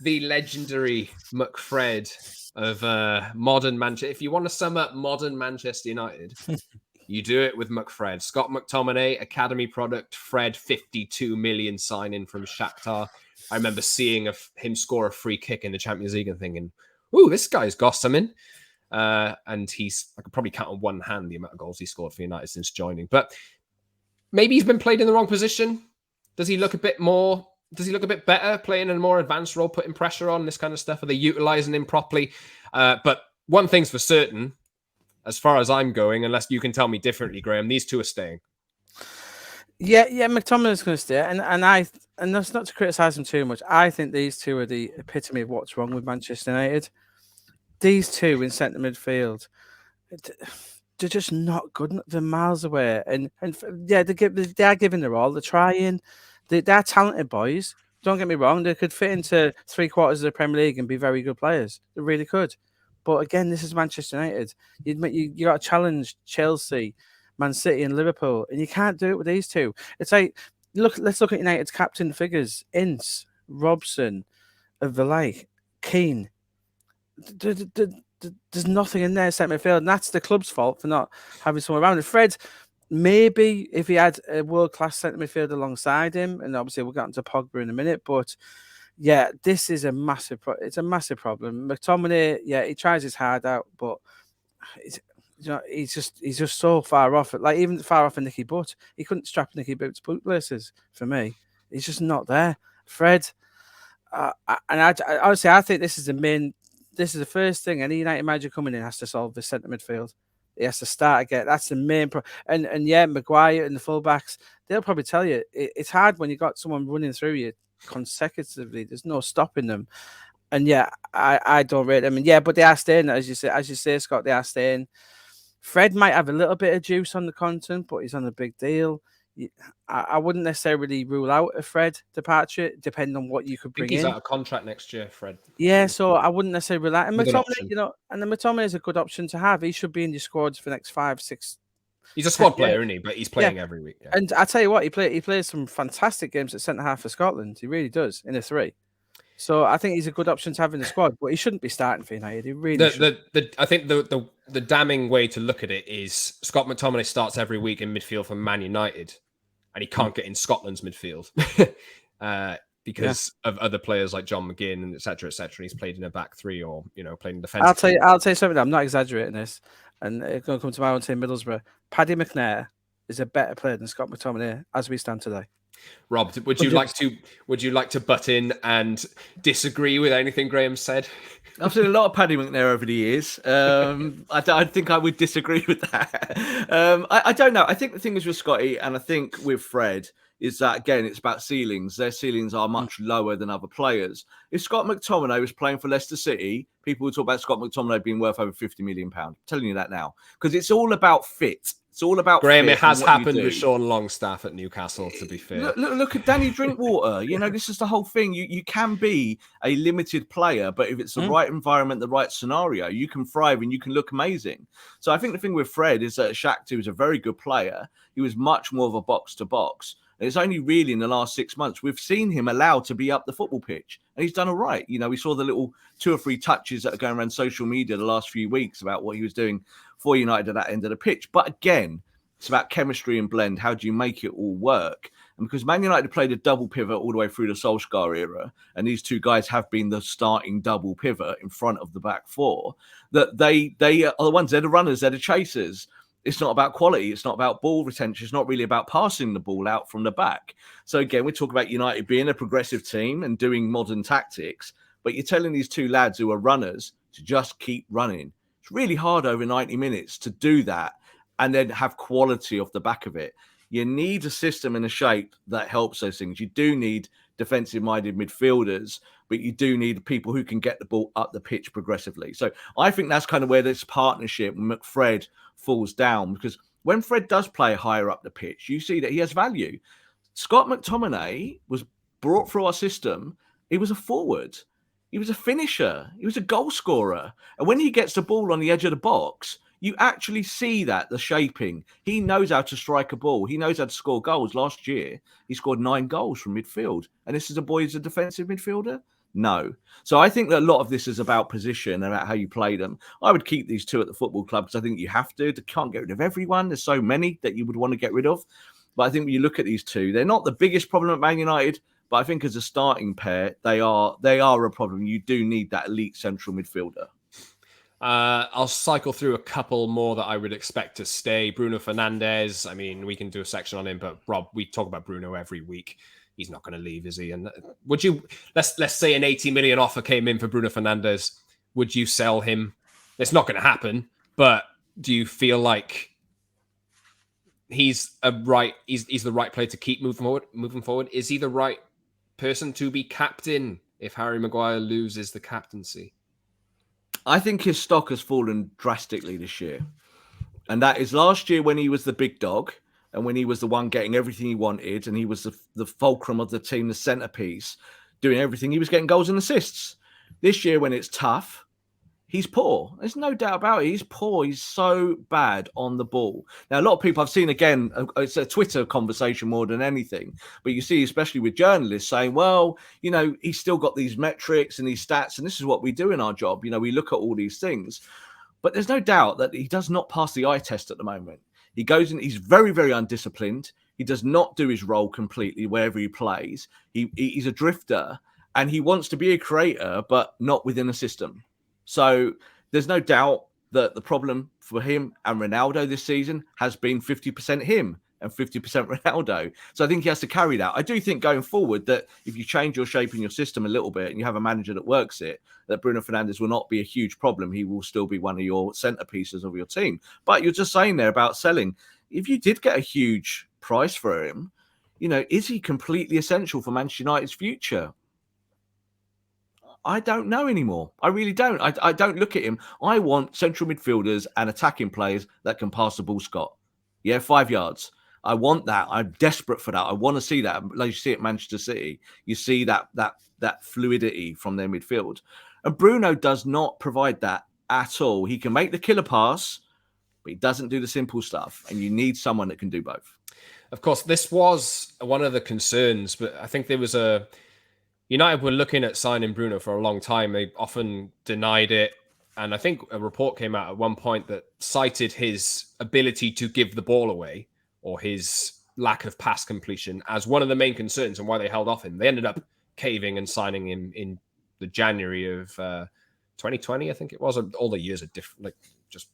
the legendary McFred of modern Manchester. If you want to sum up modern Manchester United, you do it with McFred. Scott McTominay, academy product. Fred, 52 million sign-in from Shakhtar. I remember seeing him score a free kick in the Champions League and thinking, ooh, this guy's got something. And I could probably count on one hand the amount of goals he scored for United since joining. But maybe he's been played in the wrong position. Does he look a bit better playing in a more advanced role, putting pressure on, this kind of stuff? Are they utilizing him properly? But one thing's for certain, as far as I'm going, unless you can tell me differently, Graeme, these two are staying. Yeah, McTominay's going to stay, and that's not to criticise him too much. I think these two are the epitome of what's wrong with Manchester United. These two in centre midfield, they're just not good. They're miles away, and yeah, they are giving their all. They're trying. They're talented boys. Don't get me wrong. They could fit into 3/4 of the Premier League and be very good players. They really could. But again, this is Manchester United. You got to challenge Chelsea, Man City, and Liverpool, and you can't do it with these two. It's like, let's look at United's captain figures: Ince, Robson, of the like, Keane. There's nothing in there centre midfield, and that's the club's fault for not having someone around. And Fred, maybe if he had a world-class centre midfield alongside him, and obviously we'll get into Pogba in a minute, but yeah, this is a massive problem. McTominay, yeah, he tries his hard out, but he's just so far off. Like, even far off of Nicky Butt. He couldn't strap Nicky Butt's boot laces for me. He's just not there. Fred, and I honestly, I think this is the first thing any United manager coming in has to solve: the centre midfield. He has to start again. That's the main problem. And yeah, Maguire and the fullbacks, they'll probably tell you it's hard when you got someone running through you consecutively. There's no stopping them. And yeah, I don't rate them. And yeah, but they are staying, as you say, Scott. They are staying. Fred might have a little bit of juice on the content, but he's on a big deal. I wouldn't necessarily rule out a Fred departure, depending on what you could bring in. He's out of contract next year, Fred. Yeah, so I wouldn't necessarily rule out. And McTominay, and the McTominay is a good option to have. He should be in your squads for the next 5, 6. He's a squad player, isn't he? But he's playing every week. Yeah. And I tell you what, he plays some fantastic games at centre half for Scotland. He really does in a 3. So I think he's a good option to have in the squad, but he shouldn't be starting for United. He really should. I think the damning way to look at it is Scott McTominay starts every week in midfield for Man United, and he can't get in Scotland's midfield because of other players like John McGinn and et cetera, et cetera. He's played in a back 3 or played in defence. I'll tell you something. I'm not exaggerating this, and it's going to come to my own team, Middlesbrough. Paddy McNair is a better player than Scott McTominay as we stand today. Rob, would you like to butt in and disagree with anything Graeme said? I've seen a lot of Paddy McNair over the years. I think I would disagree with that. I don't know. I think the thing is with Scotty, and I think with Fred, is that, again, it's about ceilings. Their ceilings are much lower than other players. If Scott McTominay was playing for Leicester City, people would talk about Scott McTominay being worth over £50 million. I'm telling you that now. Because it's all about fit. It's all about Graeme, it has happened with Sean Longstaff at Newcastle, to be fair. Look at Danny Drinkwater. This is the whole thing. You can be a limited player, but if it's the right environment, the right scenario, you can thrive and you can look amazing. So I think the thing with Fred is that Shakhtar was a very good player. He was much more of a box-to-box. And it's only really in the last 6 months we've seen him allowed to be up the football pitch. And he's done all right. We saw the little 2 or 3 touches that are going around social media the last few weeks about what he was doing for United at that end of the pitch. But again, it's about chemistry and blend. How do you make it all work? And because Man United played a double pivot all the way through the Solskjaer era, and these two guys have been the starting double pivot in front of the back 4, that they are the ones, they're the runners, they're the chasers. It's not about quality. It's not about ball retention. It's not really about passing the ball out from the back. So again, we talk about United being a progressive team and doing modern tactics, but you're telling these 2 lads who are runners to just keep running. It's really hard over 90 minutes to do that and then have quality off the back of it. You need a system and a shape that helps those things. You do need defensive-minded midfielders, but you do need people who can get the ball up the pitch progressively. So I think that's kind of where this partnership with McFred falls down, because when Fred does play higher up the pitch, you see that he has value. Scott McTominay was brought through our system. He was a forward. He was a finisher. He was a goal scorer. And when he gets the ball on the edge of the box, you actually see the shaping. He knows how to strike a ball. He knows how to score goals. Last year, he scored 9 goals from midfield. And this is a boy who's a defensive midfielder? No. So I think that a lot of this is about position and about how you play them. I would keep these 2 at the football club because I think you have to. They can't get rid of everyone. There's so many that you would want to get rid of. But I think when you look at these 2, they're not the biggest problem at Man United. But I think as a starting pair, they are a problem. You do need that elite central midfielder. I'll cycle through a couple more that I would expect to stay. Bruno Fernandes. I mean, we can do a section on him, but Rob, we talk about Bruno every week. He's not going to leave, is he? And would you? Let's say an 80 million offer came in for Bruno Fernandes. Would you sell him? It's not going to happen. But do you feel like he's the right player to keep moving forward? Is he the right person to be captain if Harry Maguire loses the captaincy? I think his stock has fallen drastically this year. And that is last year when he was the big dog and when he was the one getting everything he wanted and he was the fulcrum of the team, the centerpiece, doing everything. He was getting goals and assists. This year when it's tough, he's poor. There's no doubt about it. He's poor. He's so bad on the ball. Now, a lot of people I've seen, again, it's a Twitter conversation more than anything. But you see, especially with journalists saying, well, you know, he's still got these metrics and these stats. And this is what we do in our job. You know, we look at all these things. But there's no doubt that he does not pass the eye test at the moment. He goes in, he's very, very undisciplined. He does not do his role completely wherever he plays. He's a drifter and he wants to be a creator, but not within a system. So there's no doubt that the problem for him and Ronaldo this season has been 50% him and 50% Ronaldo. So I think he has to carry that. I do think going forward that if you change your shape in your system a little bit and you have a manager that works it, that Bruno Fernandes will not be a huge problem. He will still be one of your centerpieces of your team. But you're just saying there about selling. If you did get a huge price for him, you know, is he completely essential for Manchester United's future? I don't know anymore. I really don't. I don't look at him. I want central midfielders and attacking players that can pass the ball, Scott. Yeah, 5 yards. I want that. I'm desperate for that. I want to see that. Like you see at Manchester City, you see that fluidity from their midfield. And Bruno does not provide that at all. He can make the killer pass, but he doesn't do the simple stuff. And you need someone that can do both. Of course, this was one of the concerns, but I think there was United were looking at signing Bruno for a long time. They often denied it. And I think a report came out at one point that cited his ability to give the ball away or his lack of pass completion as one of the main concerns and why they held off him. They ended up caving and signing him in the January of 2020, I think it was. All the years are different. Like, just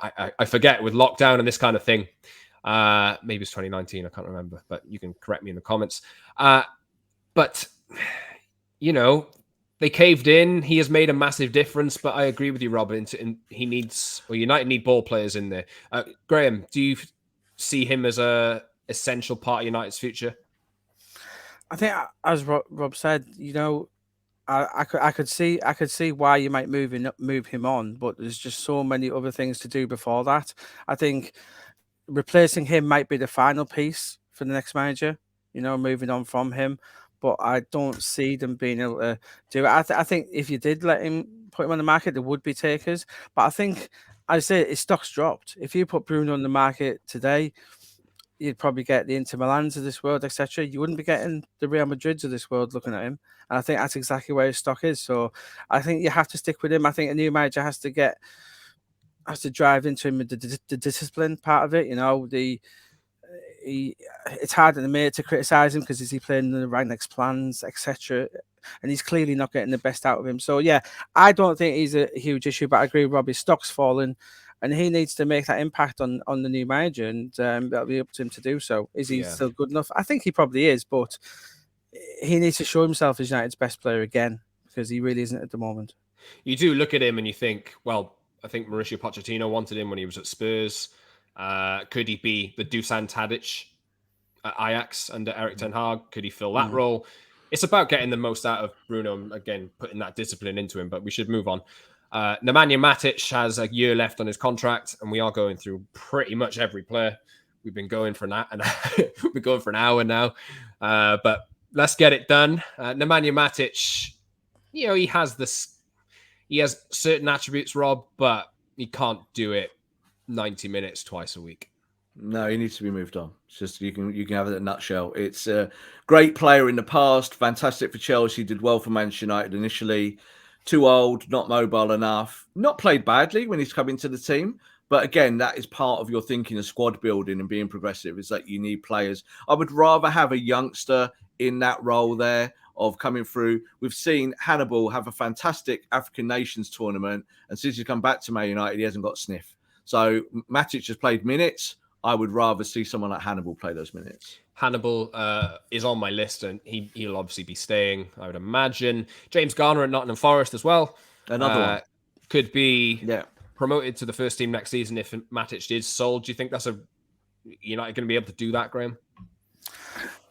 I forget with lockdown and this kind of thing. Maybe it's 2019. I can't remember, but you can correct me in the comments. But, you know, they caved in. He has made a massive difference. But I agree with you, Robin. United need ball players in there. Graeme, do you see him as a essential part of United's future? I think, as Rob said, you know, I could see why you might move him on, but there's just so many other things to do before that. I think replacing him might be the final piece for the next manager. You know, moving on from him. But I don't see them being able to do it. I think if you did put him on the market, there would be takers. But I think, I say, his stock's dropped. If you put Bruno on the market today, you'd probably get the Inter Milans of this world, etc. You wouldn't be getting the Real Madrids of this world looking at him. And I think that's exactly where his stock is. So I think you have to stick with him. I think a new manager has to drive into him the discipline part of it. You know, it's hard at the minute to criticise him because is he playing the right next plans, etc. And he's clearly not getting the best out of him. So yeah, I don't think he's a huge issue, but I agree with Rob, his stock's fallen and he needs to make that impact on the new manager, and that'll be up to him to do so. Is he still good enough? I think he probably is, but he needs to show himself as United's best player again because he really isn't at the moment. You do look at him and you think, well, I think Mauricio Pochettino wanted him when he was at Spurs. Could he be the Dusan Tadic at Ajax under Erik ten Hag? Could he fill that role? It's about getting the most out of Bruno, again, putting that discipline into him, but we should move on. Nemanja Matic has a year left on his contract, and we are going through pretty much every player. We've been going for an hour now, but let's get it done. Nemanja Matic, he has this. He has certain attributes, Rob, but he can't do it 90 minutes twice a week. No, he needs to be moved on. It's just you can have it in a nutshell. It's a great player in the past, fantastic for Chelsea, did well for Manchester United initially. Too old, not mobile enough, not played badly when he's come into the team. But again, that is part of your thinking of squad building and being progressive, is that you need players. I would rather have a youngster in that role there of coming through. We've seen Hannibal have a fantastic African Nations tournament, and since he's come back to Man United, he hasn't got sniff. So Matic has played minutes. I would rather see someone like Hannibal play those minutes. Hannibal is on my list, and he'll obviously be staying, I would imagine. James Garner at Nottingham Forest as well. Another one. Could be promoted to the first team next season if Matic is sold. Do you think you're not going to be able to do that, Graeme?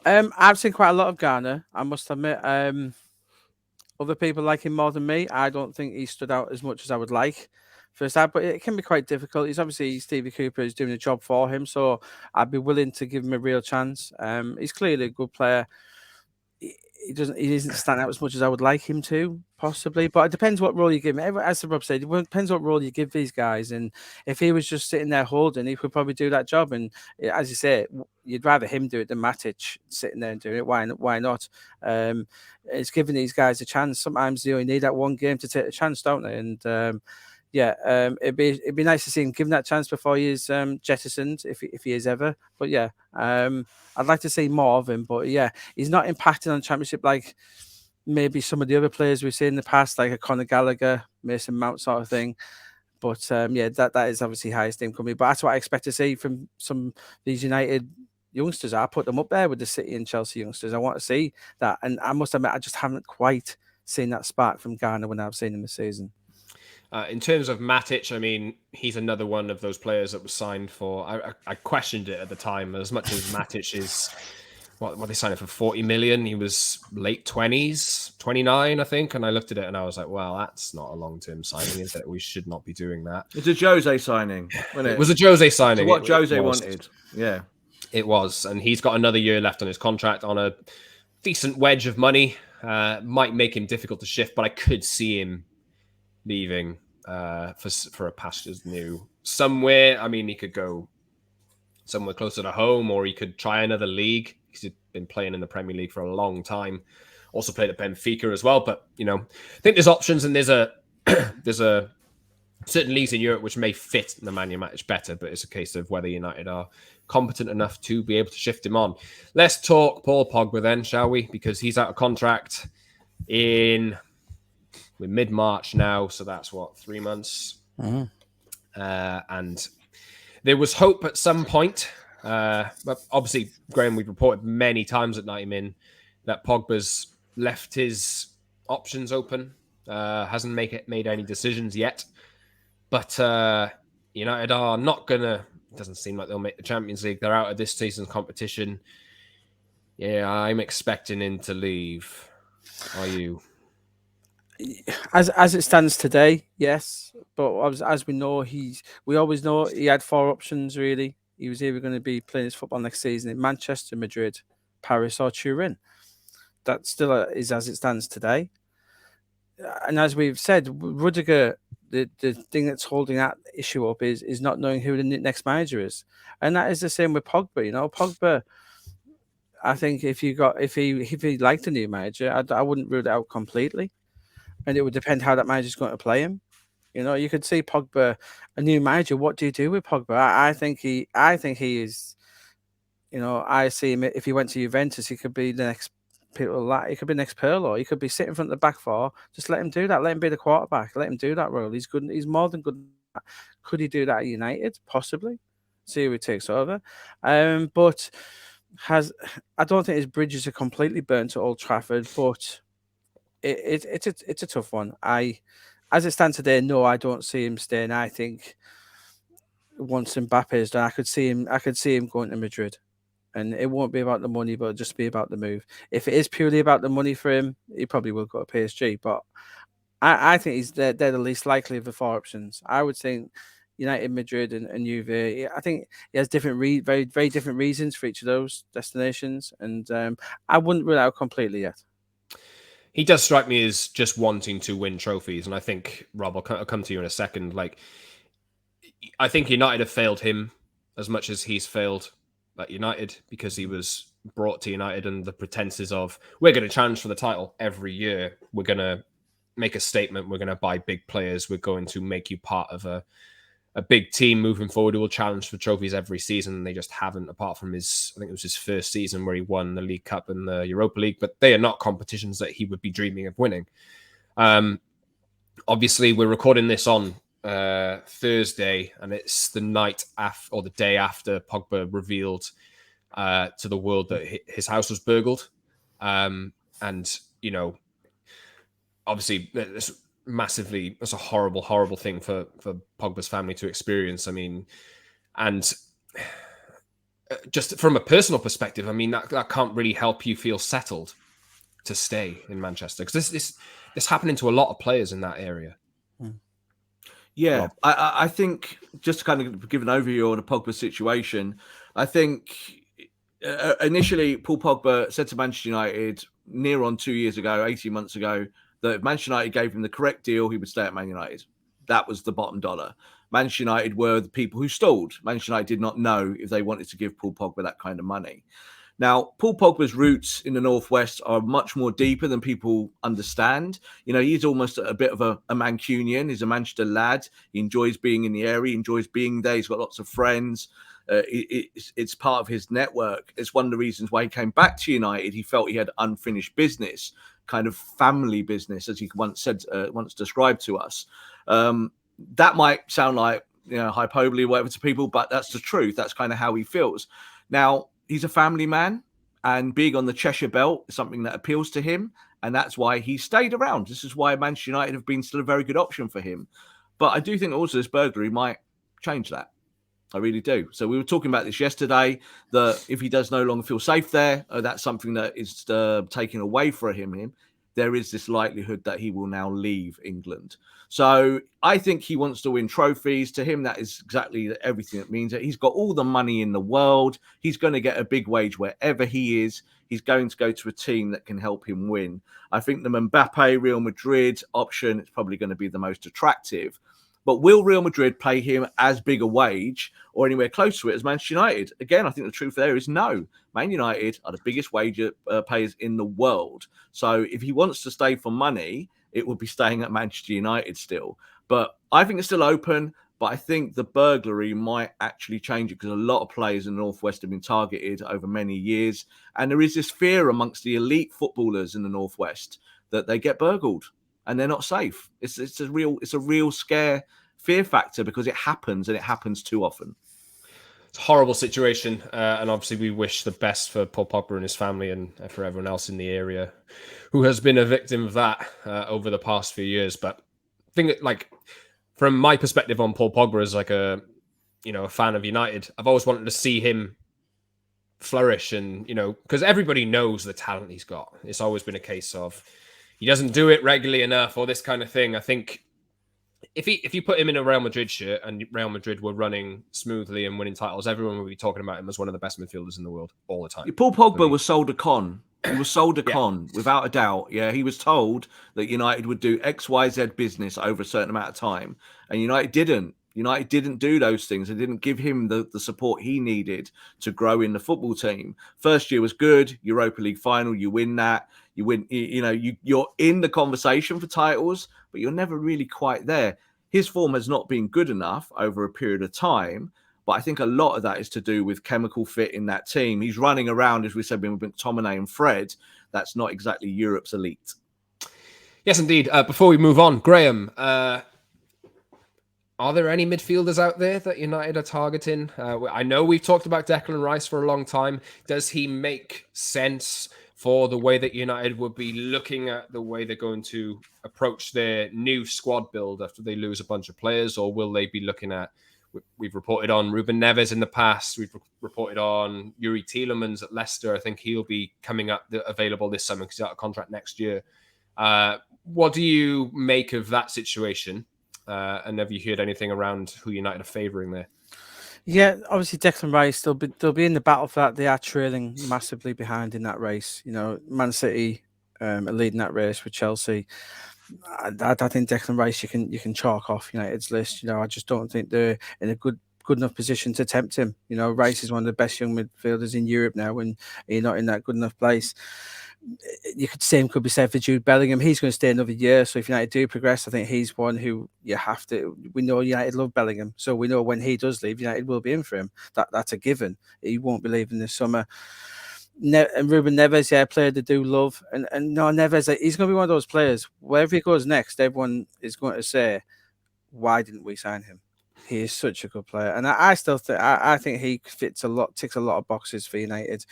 I've seen quite a lot of Garner, I must admit. Other people like him more than me. I don't think he stood out as much as I would like first half, but it can be quite difficult. He's obviously Stevie Cooper is doing a job for him, so I'd be willing to give him a real chance. He's clearly a good player. He isn't standing out as much as I would like him to, possibly, but it depends what role you give him. As Rob said, it depends what role you give these guys. And if he was just sitting there holding, he could probably do that job. And as you say, you'd rather him do it than Matic sitting there and doing it. Why not? It's giving these guys a chance. Sometimes you only need that one game to take a chance, don't they? And it'd be nice to see him given that chance before he is jettisoned, if he is ever. But I'd like to see more of him. But he's not impacting on the Championship like maybe some of the other players we've seen in the past, like a Conor Gallagher, Mason Mount sort of thing. But that is obviously highest income. But that's what I expect to see from some of these United youngsters. I put them up there with the City and Chelsea youngsters. I want to see that, and I must admit, I just haven't quite seen that spark from Garner when I've seen him this season. In terms of Matic, I mean, he's another one of those players that was signed for. I questioned it at the time. As much as Matic is, what they signed him for 40 million. He was late 20s, 29, I think. And I looked at it and I was like, well, that's not a long-term signing, is it? We should not be doing that. It's a Jose signing, wasn't it? It was a Jose signing. So what Jose wanted. Yeah. It was. And he's got another year left on his contract on a decent wedge of money. Might make him difficult to shift, but I could see him leaving for a pastures new somewhere. I mean, he could go somewhere closer to home, or he could try another league because he's been playing in the Premier League for a long time. Also played at Benfica as well. But I think there's options, and there's a certain leagues in Europe which may fit Nemanja Matic better. But it's a case of whether United are competent enough to be able to shift him on. Let's talk Paul Pogba then, shall we? Because he's out of contract we're mid-March now, so that's 3 months. Mm-hmm. And there was hope at some point. But obviously, Graeme, we've reported many times at 90 Min that Pogba's left his options open. Hasn't made any decisions yet. But United are not going to... It doesn't seem like they'll make the Champions League. They're out of this season's competition. Yeah, I'm expecting him to leave. Are you? As it stands today, yes. But as we know, we always know he had four options, really. He was either going to be playing his football next season in Manchester, Madrid, Paris, or Turin. That still is as it stands today. And as we've said, Rudiger, the thing that's holding that issue up is not knowing who the next manager is. And that is the same with Pogba. Pogba, I think if he liked a new manager, I wouldn't rule it out completely. And it would depend how that manager's going to play him. You could see Pogba, a new manager. What do you do with Pogba? I think he is. I see him. If he went to Juventus, he could be the next people. He could be the next Pirlo. He could be sitting in front of the back four. Just let him do that. Let him be the quarterback. Let him do that role. He's good. He's more than good. Could he do that at United? Possibly. See who he takes over. But I don't think his bridges are completely burnt at Old Trafford, but it's a tough one. As it stands today, no, I don't see him staying. I think once Mbappe is done, I could see him going to Madrid, and it won't be about the money, but it'll just be about the move. If it is purely about the money for him, he probably will go to PSG. But I think they're the least likely of the four options. I would think United, Madrid, and Juve. I think he has very, very different reasons for each of those destinations, and I wouldn't rule it out completely yet. he does strike me as just wanting to win trophies. And I think, Rob, I'll come to you in a second. Like, I think United have failed him as much as he's failed at United, because he was brought to United and the pretenses of, we're going to challenge for the title every year. We're going to make a statement. We're going to buy big players. We're going to make you part of a big team moving forward who will challenge for trophies every season. And they just haven't, apart from I think it was his first season where he won the League Cup and the Europa League, but they are not competitions that he would be dreaming of winning. Obviously, we're recording this on Thursday, and it's the night after, or the day after, Pogba revealed to the world that his house was burgled. And, you know, obviously, that's a horrible, horrible thing for Pogba's family to experience. I mean, and just from a personal perspective, I mean, that can't really help you feel settled to stay in Manchester, because this happening to a lot of players in that area. Yeah, I think, just to kind of give an overview on the Pogba situation, I think initially Paul Pogba said to Manchester United near on 2 years ago, 18 months ago, that if Manchester United gave him the correct deal, he would stay at Man United. That was the bottom dollar. Manchester United were the people who stalled. Manchester United did not know if they wanted to give Paul Pogba that kind of money. Now, Paul Pogba's roots in the Northwest are much more deeper than people understand. You know, he's almost a bit of a Mancunian. He's a Manchester lad. He enjoys being in the area. He enjoys being there. He's got lots of friends. It's part of his network. It's one of the reasons why he came back to United. He felt he had unfinished business, kind of family business, as he once said, once described to us. That might sound like, you know, hyperbole or whatever to people, but that's the truth. That's kind of how he feels. Now, he's a family man, and being on the Cheshire Belt is something that appeals to him, and that's why he stayed around. This is why Manchester United have been still a very good option for him. But I do think also this burglary might change that. I really do. So we were talking about this yesterday, that if he does no longer feel safe there, that's something that is taken away from him. There is this likelihood that he will now leave England. So I think he wants to win trophies. To him, that is exactly everything it means. He's got all the money in the world. He's going to get a big wage wherever he is. He's going to go to a team that can help him win. I think the Mbappe, Real Madrid option is probably going to be the most attractive. But will Real Madrid pay him as big a wage or anywhere close to it as Manchester United? Again, I think the truth there is no. Man United are the biggest wage payers in the world. So if he wants to stay for money, it would be staying at Manchester United still. But I think it's still open. But I think the burglary might actually change it, because a lot of players in the Northwest have been targeted over many years. And there is this fear amongst the elite footballers in the Northwest that they get burgled and they're not safe. It's a real scare, fear factor, because it happens, and it happens too often. It's a horrible situation, and obviously we wish the best for Paul Pogba and his family, and for everyone else in the area who has been a victim of that over the past few years. But I think, like, from my perspective on Paul Pogba as like a fan of United, I've always wanted to see him flourish, and because everybody knows the talent he's got. It's always been a case of he doesn't do it regularly enough, or this kind of thing. I think if you put him in a Real Madrid shirt and Real Madrid were running smoothly and winning titles, everyone would be talking about him as one of the best midfielders in the world all the time. Paul Pogba was sold a con. He was sold a con, without a doubt. Yeah, he was told that United would do X, Y, Z business over a certain amount of time, and United didn't. United didn't do those things. They didn't give him the support he needed to grow in the football team. First year was good. Europa League final, you win that. You win. You're in the conversation for titles, but you're never really quite there. His form has not been good enough over a period of time, but I think a lot of that is to do with chemical fit in that team. He's running around, as we said, with McTominay and Fred. That's not exactly Europe's elite. Yes, indeed. Before we move on, Graeme, are there any midfielders out there that United are targeting? I know we've talked about Declan Rice for a long time. Does he make sense for the way that United would be looking at the way they're going to approach their new squad build after they lose a bunch of players? Or will they be looking at, we've reported on Ruben Neves in the past, we've reported on Yuri Tielemans at Leicester. I think he'll be coming up available this summer because he's out of contract next year. What do you make of that situation? And have you heard anything around who United are favouring there? Yeah, obviously Declan Rice, they'll be in the battle for that. They are trailing massively behind in that race. Man City leading that race with Chelsea. I think Declan Rice you can chalk off United's list. I just don't think they're in a good enough position to tempt him. Rice is one of the best young midfielders in Europe now, and you're not in that good enough place. You could same could be said for Jude Bellingham. He's going to stay another year. So if United do progress, I think he's one who you have to. We know United love Bellingham, so we know when he does leave, United will be in for him. That's a given. He won't be leaving this summer. And Ruben Neves, a player they do love, and no, Neves, he's going to be one of those players. Wherever he goes next, everyone is going to say, "Why didn't we sign him?" He is such a good player, and I still think I think he ticks a lot of boxes for United.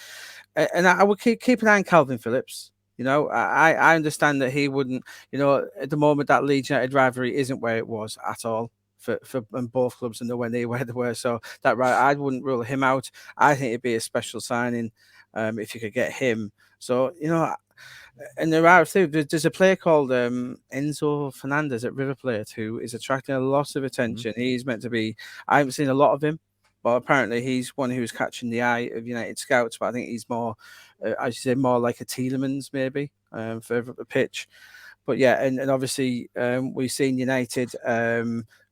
And I would keep an eye on Calvin Phillips. I understand that he wouldn't. At the moment that Leeds United rivalry isn't where it was at all for both clubs and nowhere near where they were. So I wouldn't rule him out. I think it'd be a special signing if you could get him. So and there are too. There's a player called Enzo Fernandez at River Plate who is attracting a lot of attention. He's meant to be. I haven't seen a lot of him. But apparently he's one who's catching the eye of United scouts. But I think he's more, I should say, more like a Tielemans maybe further up the pitch. But yeah, and obviously we've seen United.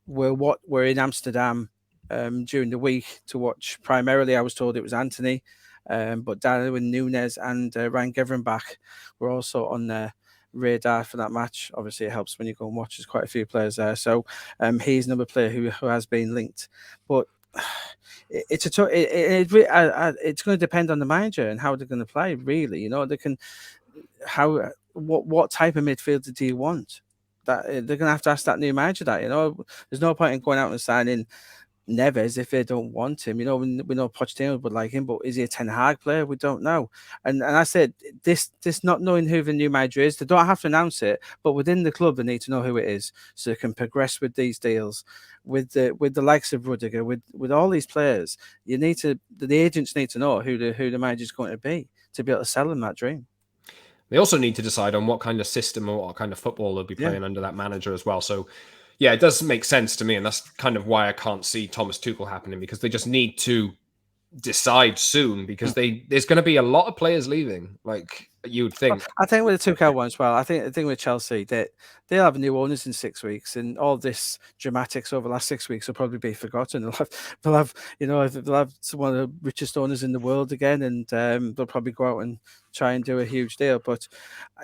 We're in Amsterdam during the week to watch. Primarily, I was told it was Anthony, but Darwin Núñez and Ryan Gravenberch were also on their radar for that match. Obviously, it helps when you go and watch. There's quite a few players there, so he's another player who has been linked, but. It's going to depend on the manager and how they're going to play. Really, what type of midfielder do you want? That they're going to have to ask that new manager. There's no point in going out and signing Neves if they don't want him. We know Pochettino would like him, but is he a Ten Hag player? We don't know. And I said this not knowing who the new manager is, they don't have to announce it, but within the club they need to know who it is so they can progress with these deals. With the likes of Rudiger, with all these players, the agents need to know who the manager is going to be able to sell them that dream. They also need to decide on what kind of system or what kind of football they'll be playing under that manager as well. So, yeah, it does make sense to me, and that's kind of why I can't see Thomas Tuchel happening, because they just need to decide soon, because there's going to be a lot of players leaving, like you would think. I think with the Tuchel one as well, I think with Chelsea, they'll have new owners in 6 weeks, and all this dramatics over the last 6 weeks will probably be forgotten. They'll have one of the richest owners in the world again, and they'll probably go out and try and do a huge deal. But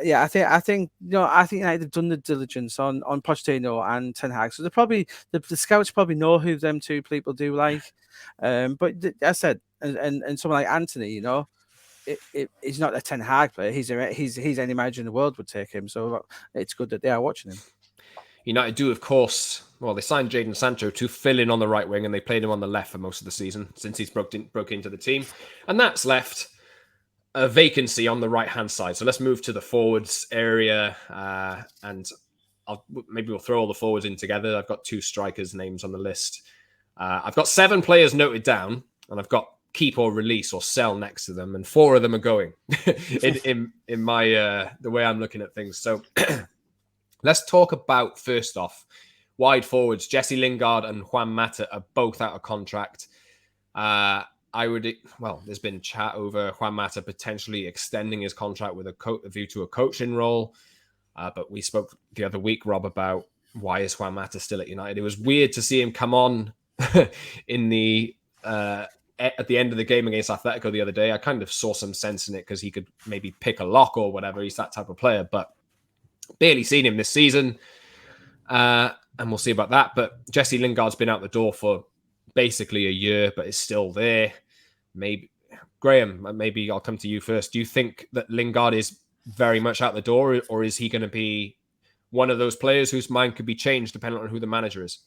yeah, I think United have done the diligence on Pochettino and Ten Hag, so they probably the scouts probably know who them two people do like. But as I said, and someone like Anthony, he's not a Ten Hag player. He's any manager in the world would take him. So it's good that they are watching him. United do, of course. Well, they signed Jadon Sancho to fill in on the right wing, and they played him on the left for most of the season since he's broke into the team, and that's left a vacancy on the right hand side. So let's move to the forwards area, and maybe we'll throw all the forwards in together. I've got 2 strikers' names on the list. I've got 7 players noted down, and I've got keep or release or sell next to them, and 4 of them are going in my the way I'm looking at things. So let's talk about, first off, wide forwards. Jesse Lingard and Juan Mata are both out of contract. There's been chat over Juan Mata potentially extending his contract with a view to a coaching role, but we spoke the other week, Rob, about why is Juan Mata still at United. It was weird to see him come on in the at the end of the game against Atletico the other day. I kind of saw some sense in it because he could maybe pick a lock or whatever. He's that type of player, but barely seen him this season. And we'll see about that. But Jesse Lingard's been out the door for basically a year, but is still there. Maybe Graeme, maybe I'll come to you first. Do you think that Lingard is very much out the door, or is he going to be one of those players whose mind could be changed depending on who the manager is?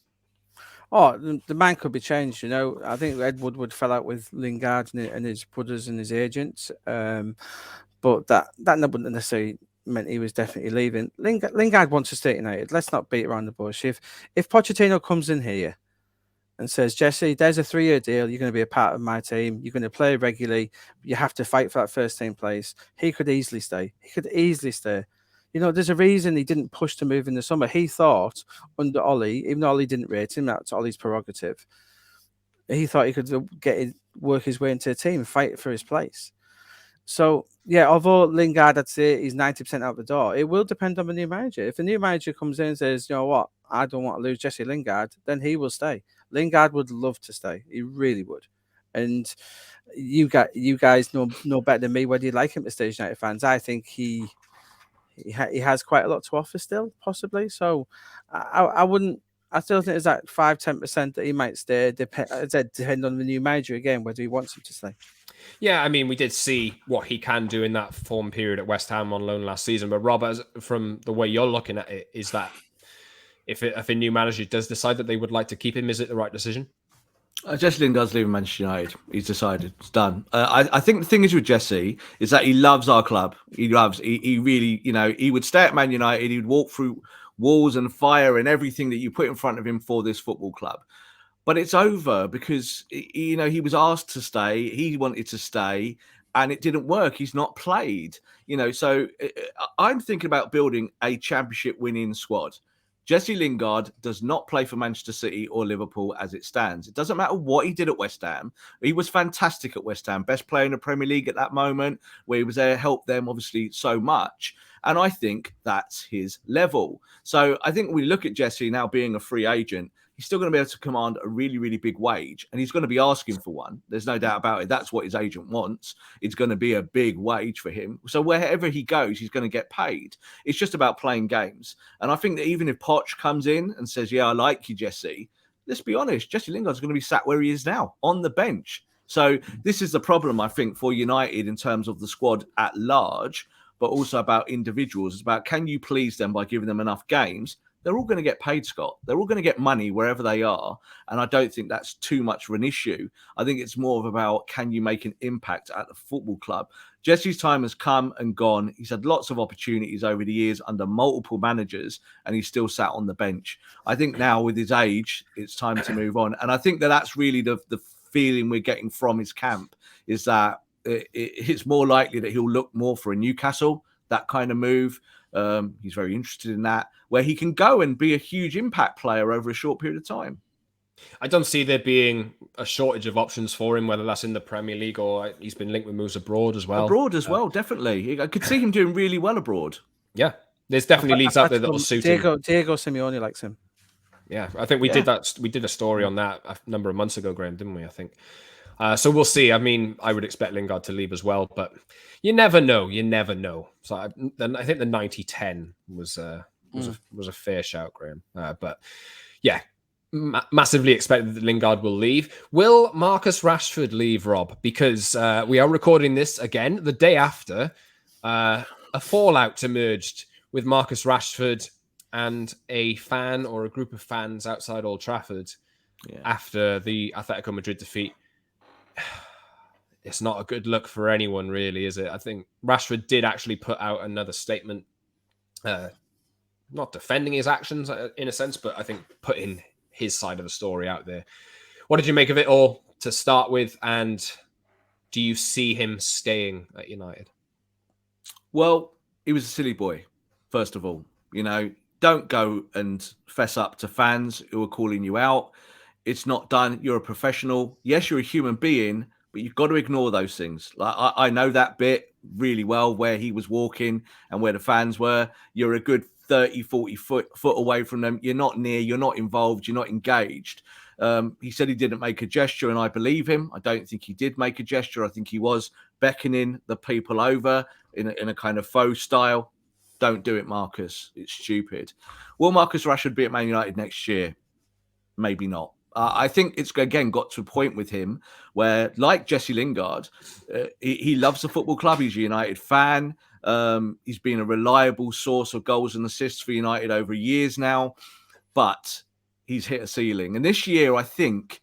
Oh, the man could be changed. I think Ed Woodward fell out with Lingard and his brothers and his agents, but that wouldn't necessarily meant he was definitely leaving. Lingard wants to stay at United. Let's not beat around the bush. If Pochettino comes in here and says, Jesse, there's a 3-year deal, you're going to be a part of my team, you're going to play regularly, you have to fight for that first team place, he could easily stay. There's a reason he didn't push to move in the summer. He thought under Ollie, even though Ollie didn't rate him, that's Ollie's prerogative. He thought he could work his way into a team, fight for his place. So yeah, although Lingard, I'd say he's 90% out the door, it will depend on the new manager. If a new manager comes in and says, you know what, I don't want to lose Jesse Lingard, then he will stay. Lingard would love to stay. He really would. And you guys know better than me whether you like him to stay, United fans. I think he has quite a lot to offer still, possibly. So I wouldn't. I still think there's that 5-10% that he might stay. Depend on the new manager again, whether he wants him to stay. Yeah, I mean, we did see what he can do in that form period at West Ham on loan last season. But Rob, from the way you're looking at it, is that if a new manager does decide that they would like to keep him, is it the right decision? Jesse Lingard's leaving Manchester United. He's decided. It's done. I think the thing is with Jesse is that he loves our club. He really, he would stay at Man United. He would walk through walls and fire and everything that you put in front of him for this football club. But it's over because, he was asked to stay. He wanted to stay and it didn't work. He's not played, So I'm thinking about building a championship winning squad. Jesse Lingard does not play for Manchester City or Liverpool as it stands. It doesn't matter what he did at West Ham. He was fantastic at West Ham, best player in the Premier League at that moment, where he was there, helped them obviously so much. And I think that's his level. So I think when we look at Jesse now being a free agent, he's still going to be able to command a really, really big wage. And he's going to be asking for one. There's no doubt about it. That's what his agent wants. It's going to be a big wage for him. So wherever he goes, he's going to get paid. It's just about playing games. And I think that even if Poch comes in and says, yeah, I like you, Jesse, let's be honest, Jesse Lingard's going to be sat where he is now, on the bench. So this is the problem, I think, for United in terms of the squad at large, but also about individuals. It's about, can you please them by giving them enough games? They're all going to get paid, Scott. They're all going to get money wherever they are. And I don't think that's too much of an issue. I think it's more of about, can you make an impact at the football club? Jesse's time has come and gone. He's had lots of opportunities over the years under multiple managers, and he's still sat on the bench. I think now with his age, it's time to move on. And I think that that's really the feeling we're getting from his camp, is that it's more likely that he'll look more for a Newcastle, that kind of move. He's very interested in that, where he can go and be a huge impact player over a short period of time. I don't see there being a shortage of options for him, whether that's in the Premier League or he's been linked with moves abroad as well. Definitely. I could see him doing really well abroad. Yeah, there's definitely leagues out there that will suit him. Diego Simeone likes him. Yeah, I think we did that. We did a story on that a number of months ago, Graeme, didn't we? I think. So we'll see. I mean, I would expect Lingard to leave as well, but you never know. You never know. So I think the 90-10 was a fair shout, Graeme. But yeah, massively expected that Lingard will leave. Will Marcus Rashford leave, Rob? Because we are recording this again the day after a fallout emerged with Marcus Rashford and a fan or a group of fans outside Old Trafford after the Atletico Madrid defeat. It's not a good look for anyone, really, is it? I think Rashford did actually put out another statement, not defending his actions in a sense, but I think putting his side of the story out there. What did you make of it all to start with? And do you see him staying at United? Well, he was a silly boy, first of all. Don't go and fess up to fans who are calling you out. It's not done. You're a professional. Yes, you're a human being, but you've got to ignore those things. Like I know that bit really well, where he was walking and where the fans were. You're a good 30, 40 foot away from them. You're not near. You're not involved. You're not engaged. He said he didn't make a gesture, and I believe him. I don't think he did make a gesture. I think he was beckoning the people over in a kind of faux style. Don't do it, Marcus. It's stupid. Will Marcus Rashford be at Man United next year? Maybe not. I think it's, again, got to a point with him where, like Jesse Lingard, he loves the football club. He's a United fan. He's been a reliable source of goals and assists for United over years now, but he's hit a ceiling. And this year, I think,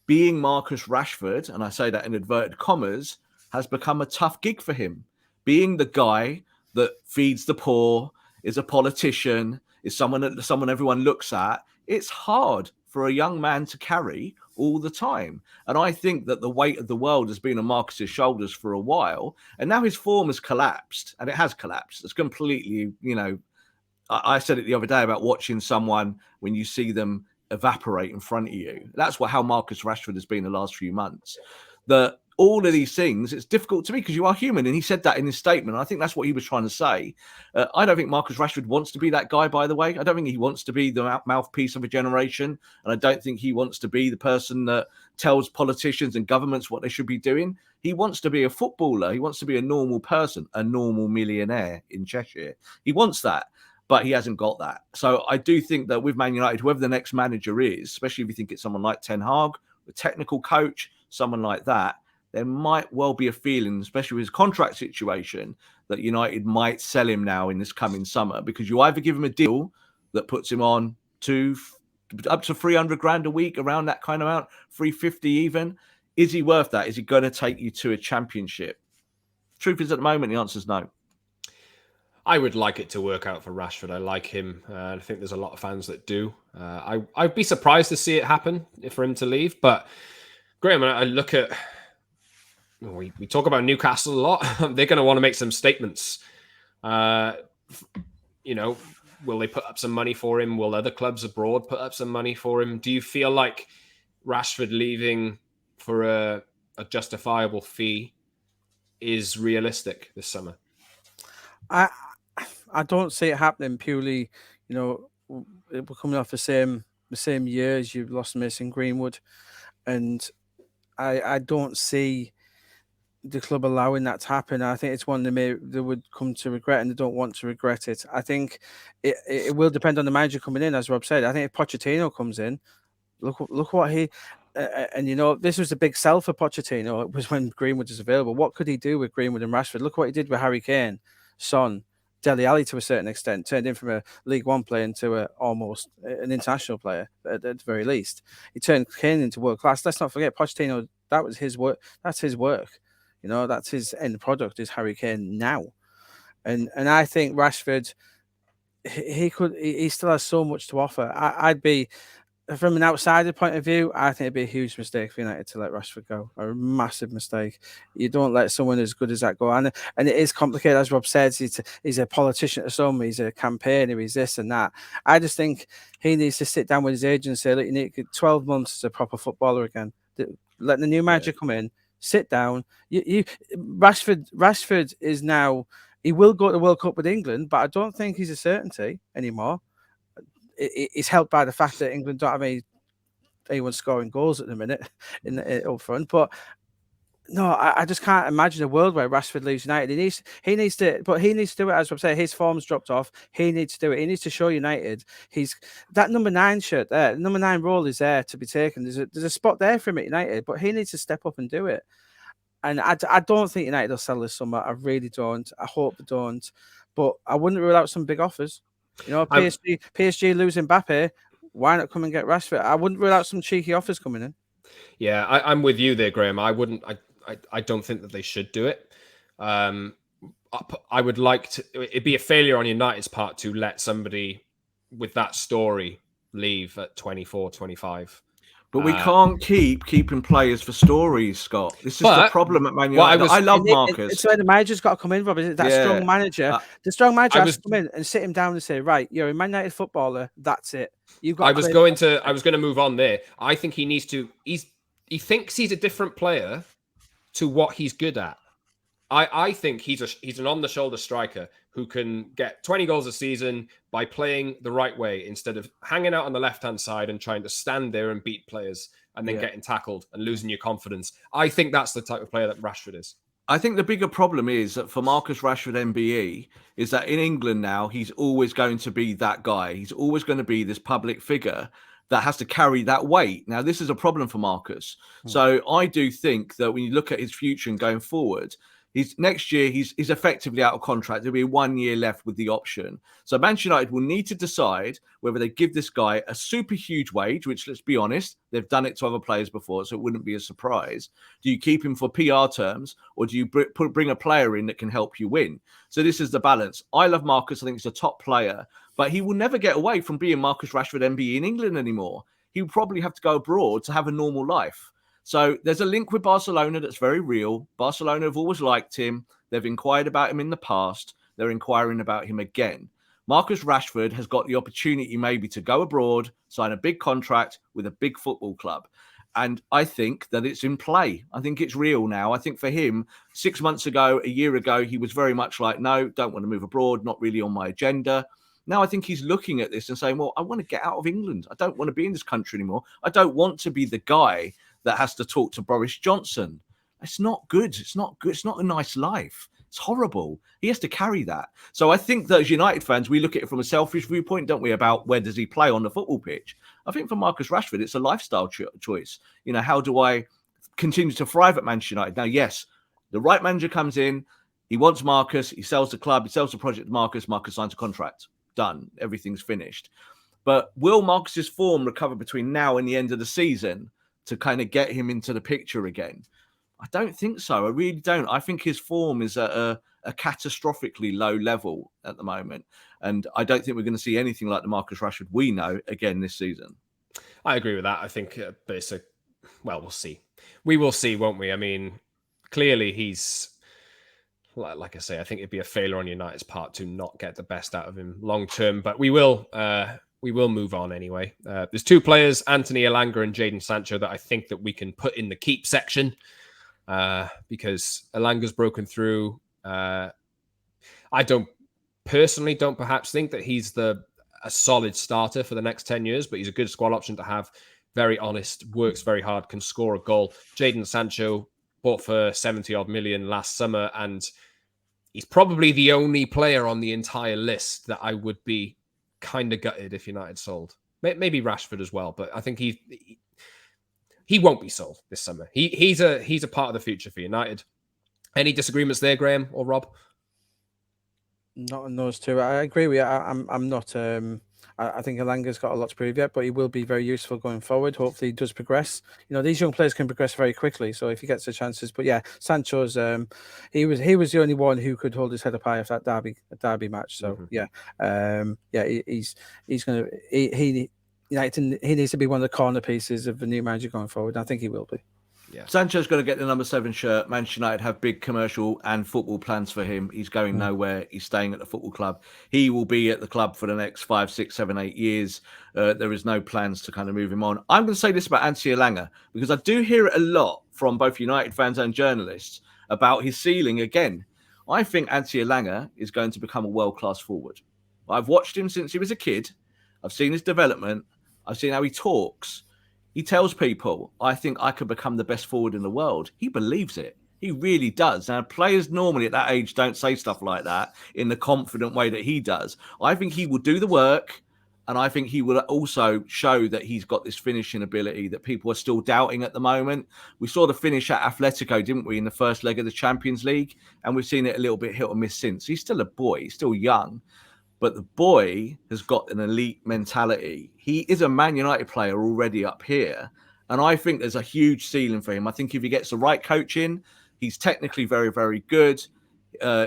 being Marcus Rashford, and I say that in inverted commas, has become a tough gig for him. Being the guy that feeds the poor, is a politician, is someone everyone looks at, it's hard for a young man to carry all the time. And I think that the weight of the world has been on Marcus's shoulders for a while. And now his form has collapsed, and it has collapsed. It's completely, I said it the other day about watching someone when you see them evaporate in front of you. That's how Marcus Rashford has been the last few months. That all of these things, it's difficult to me because you are human. And he said that in his statement. I think that's what he was trying to say. I don't think Marcus Rashford wants to be that guy, by the way. I don't think he wants to be the mouthpiece of a generation. And I don't think he wants to be the person that tells politicians and governments what they should be doing. He wants to be a footballer. He wants to be a normal person, a normal millionaire in Cheshire. He wants that, but he hasn't got that. So I do think that with Man United, whoever the next manager is, especially if you think it's someone like Ten Hag, the technical coach, someone like that, there might well be a feeling, especially with his contract situation, that United might sell him now in this coming summer, because you either give him a deal that puts him on up to 300 grand a week, around that kind of amount, 350 even. Is he worth that? Is he going to take you to a championship? Truth is, at the moment, the answer is no. I would like it to work out for Rashford. I like him. I think there's a lot of fans that do. I'd be surprised to see it happen for him to leave. But Graeme, I look at... We talk about Newcastle a lot. They're going to want to make some statements. Will they put up some money for him? Will other clubs abroad put up some money for him? Do you feel like Rashford leaving for a justifiable fee is realistic this summer? I don't see it happening purely. We're coming off the same year as you've lost Mason Greenwood, and I don't see the club allowing that to happen. I think it's one they would come to regret, and they don't want to regret it. I think it will depend on the manager coming in, as Rob said. I think if Pochettino comes in, look what he this was a big sell for Pochettino. It was when Greenwood was available. What could he do with Greenwood and Rashford? Look what he did with Harry Kane, Son, Dele Alli to a certain extent, turned in from a League One player into almost an international player at the very least. He turned Kane into world class. Let's not forget Pochettino. That was his work. That's his work. That's his end product is Harry Kane now. And I think Rashford, he still has so much to offer. I'd be, from an outsider point of view, I think it'd be a huge mistake for United to let Rashford go. A massive mistake. You don't let someone as good as that go. And it is complicated, as Rob says. He's a politician to some, he's a campaigner, he's this and that. I just think he needs to sit down with his agent and say, look, you need 12 months as a proper footballer again. Let the new manager come in, sit down. Rashford is now, he will go to the World Cup with England, but I don't think he's a certainty anymore. It's helped by the fact that England don't have anyone scoring goals at the minute up front. But no, I just can't imagine a world where Rashford leaves United. He needs to do it. As I'm saying, his form's dropped off. He needs to do it. He needs to show United he's that number 9 shirt there. The number 9 role is there to be taken. There's a spot there for him at United, but he needs to step up and do it. And I don't think United will sell this summer. I really don't. I hope they don't. But I wouldn't rule out some big offers. PSG losing Mbappe. Why not come and get Rashford? I wouldn't rule out some cheeky offers coming in. Yeah, I'm with you there, Graeme. I wouldn't. I don't think that they should do it. I would like to. It'd be a failure on United's part to let somebody with that story leave at 24, 25. But we can't keep keeping players for stories, Scott. This is the problem at Man United. I love Marcus. It's where the manager's got to come in, Rob. Strong manager. The strong manager has to come in and sit him down and say, right, you're a Man United footballer. That's it. You've got. I was going to move on there. I think he needs to. He thinks he's a different player to what he's good at. I think he's an on-the-shoulder striker who can get 20 goals a season by playing the right way instead of hanging out on the left-hand side and trying to stand there and beat players and then getting tackled and losing your confidence. I think that's the type of player that Rashford is. I think the bigger problem is that for Marcus Rashford MBE is that in England now, he's always going to be that guy. He's always going to be this public figure that has to carry that weight. Now, this is a problem for Marcus. So I do think that when you look at his future and going forward, next year he's effectively out of contract. There'll be 1 year left with the option. So Manchester United will need to decide whether they give this guy a super huge wage, which, let's be honest, they've done it to other players before, so it wouldn't be a surprise. Do you keep him for PR terms, or do you bring a player in that can help you win? So this is the balance. I love Marcus. I think he's a top player, but he will never get away from being Marcus Rashford MBE in England anymore. He will probably have to go abroad to have a normal life. So there's a link with Barcelona that's very real. Barcelona have always liked him. They've inquired about him in the past. They're inquiring about him again. Marcus Rashford has got the opportunity maybe to go abroad, sign a big contract with a big football club. And I think that it's in play. I think it's real now. I think for him, 6 months ago, a year ago, he was very much like, no, don't want to move abroad, not really on my agenda. Now I think he's looking at this and saying, well, I want to get out of England. I don't want to be in this country anymore. I don't want to be the guy that has to talk to Boris Johnson. It's not good. It's not good. It's not a nice life. It's horrible. He has to carry that. So I think that as United fans, we look at it from a selfish viewpoint, don't we, about where does he play on the football pitch? I think for Marcus Rashford, it's a lifestyle choice. You know, how do I continue to thrive at Manchester United? Now, yes, the right manager comes in. He wants Marcus. He sells the club. He sells the project to Marcus. Marcus signs a contract. Done. Everything's finished. But will Marcus's form recover between now and the end of the season to kind of get him into the picture again? I don't think so. I really don't. I think his form is at a catastrophically low level at the moment. And I don't think we're going to see anything like the Marcus Rashford we know again this season. I agree with that. I think, but it's we'll see. We will see, won't we? I mean, clearly he's, like I say, I think it'd be a failure on United's part to not get the best out of him long term, but we will move on anyway. There's two players, Anthony Elanga and Jadon Sancho, that I think that we can put in the keep section. Because Elanga's broken through. I don't perhaps think that he's a solid starter for the next 10 years, but he's a good squad option to have. Very honest, works very hard, can score a goal. Jadon Sancho bought for 70 odd million last summer, and he's probably the only player on the entire list that I would be kind of gutted if United sold. Maybe Rashford as well, but I think he won't be sold this summer. He's a part of the future for United. Any disagreements there, Graeme or Rob? Not on those two. I agree with you. I'm not. I think Elanga's got a lot to prove yet, but he will be very useful going forward. Hopefully, he does progress. You know, these young players can progress very quickly. So if he gets the chances, but yeah, Sancho's he was the only one who could hold his head up high of that derby match. So he's gonna United, he needs to be one of the corner pieces of the new manager going forward. I think he will be. Yeah. Sancho's going to get the number 7 shirt. Manchester United have big commercial and football plans for him. He's going nowhere. He's staying at the football club. He will be at the club for the next 5, 6, 7, 8 years. There is no plans to kind of move him on. I'm going to say this about Anthony Elanga, because I do hear it a lot from both United fans and journalists about his ceiling again. I think Anthony Elanga is going to become a world-class forward. I've watched him since he was a kid. I've seen his development. I've seen how he talks. He tells people, I think I could become the best forward in the world. He believes it. He really does. Now, players normally at that age don't say stuff like that in the confident way that he does. I think he will do the work, and I think he will also show that he's got this finishing ability that people are still doubting at the moment. We saw the finish at Atletico, didn't we, in the first leg of the Champions League? And we've seen it a little bit hit or miss since. He's still a boy. He's still young. But the boy has got an elite mentality. He is a Man United player already up here. And I think there's a huge ceiling for him. I think if he gets the right coaching, he's technically very, very good.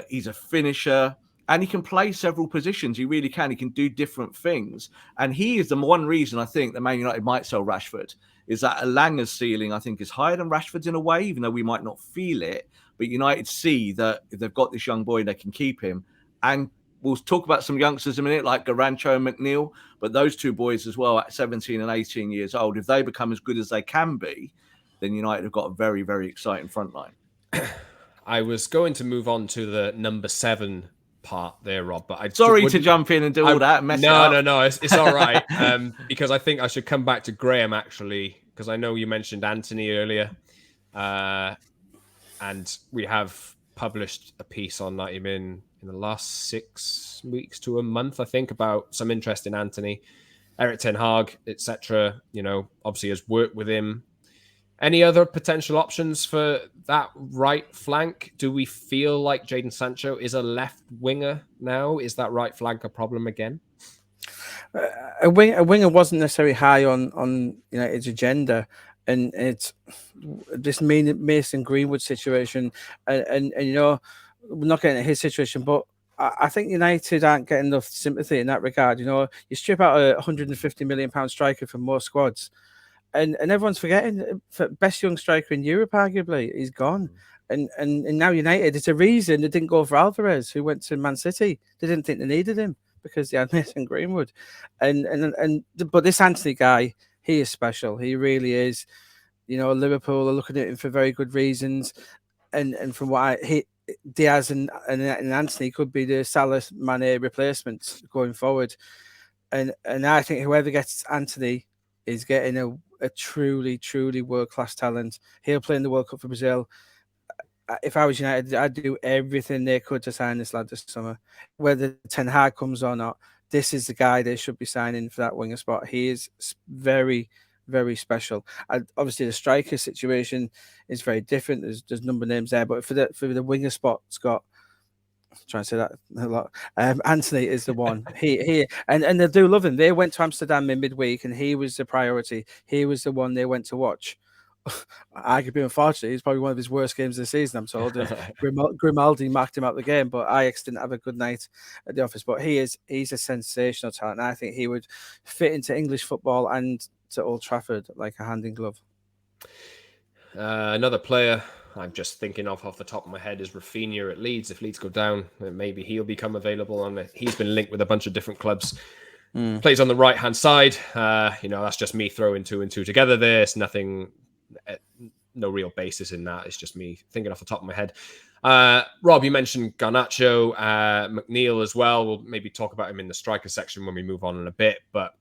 He's a finisher. And he can play several positions. He really can. He can do different things. And he is the one reason I think that Man United might sell Rashford, is that Elanga's ceiling, I think, is higher than Rashford's in a way, even though we might not feel it. But United see that if they've got this young boy, they can keep him. And we'll talk about some youngsters in a minute, like Garancho and McNeil, but those two boys as well at 17 and 18 years old, if they become as good as they can be, then United have got a very, very exciting front line. I was going to move on to the number 7 part there, Rob, but sorry to jump in and do all that and mess it up. No, it's all right. Because I think I should come back to Graeme, actually, because I know you mentioned Anthony earlier. And we have published a piece on that in the last 6 weeks to a month, I think, about some interest in Anthony. Erik ten Hag, etc., obviously has worked with him. Any other potential options for that right flank? Do we feel like Jadon Sancho is a left winger now? Is that right flank a problem again? A winger wasn't necessarily high on United's agenda. And it's this Mason Greenwood situation, and we're not getting his situation, but I think United aren't getting enough sympathy in that regard. You strip out a £150 million striker from most squads, and everyone's forgetting the best young striker in Europe, arguably, he's gone. And now United, it's a reason they didn't go for Alvarez, who went to Man City. They didn't think they needed him because they had Mason Greenwood, but this Anthony guy, he is special. He really is. Liverpool are looking at him for very good reasons. And from what Diaz and Anthony could be the Salah Mane replacements going forward. And I think whoever gets Anthony is getting a truly, truly world-class talent. He'll play in the World Cup for Brazil. If I was United, I'd do everything they could to sign this lad this summer. Whether Ten Hag comes or not, this is the guy they should be signing for that winger spot. He is very, very special. Obviously, the striker situation is very different. There's number of names there, but for the winger spot, Scott, I'm trying to say that a lot. Anthony is the one. And they do love him. They went to Amsterdam in midweek, and he was the priority. He was the one they went to watch. Arguably, unfortunately, it's probably one of his worst games of the season, I'm told. Grimaldi marked him out the game, but Ajax didn't have a good night at the office. But he's a sensational talent. And I think he would fit into English football and to Old Trafford like a hand in glove. Another player I'm just thinking of off the top of my head is Rafinha at Leeds. If Leeds go down, maybe he'll become available. He's been linked with a bunch of different clubs. Plays on the right-hand side. That's just me throwing two and two together there. It's nothing... no real basis in that. It's just me thinking off the top of my head. Rob, you mentioned Garnacho, McNeil as well. We'll maybe talk about him in the striker section when we move on in a bit, but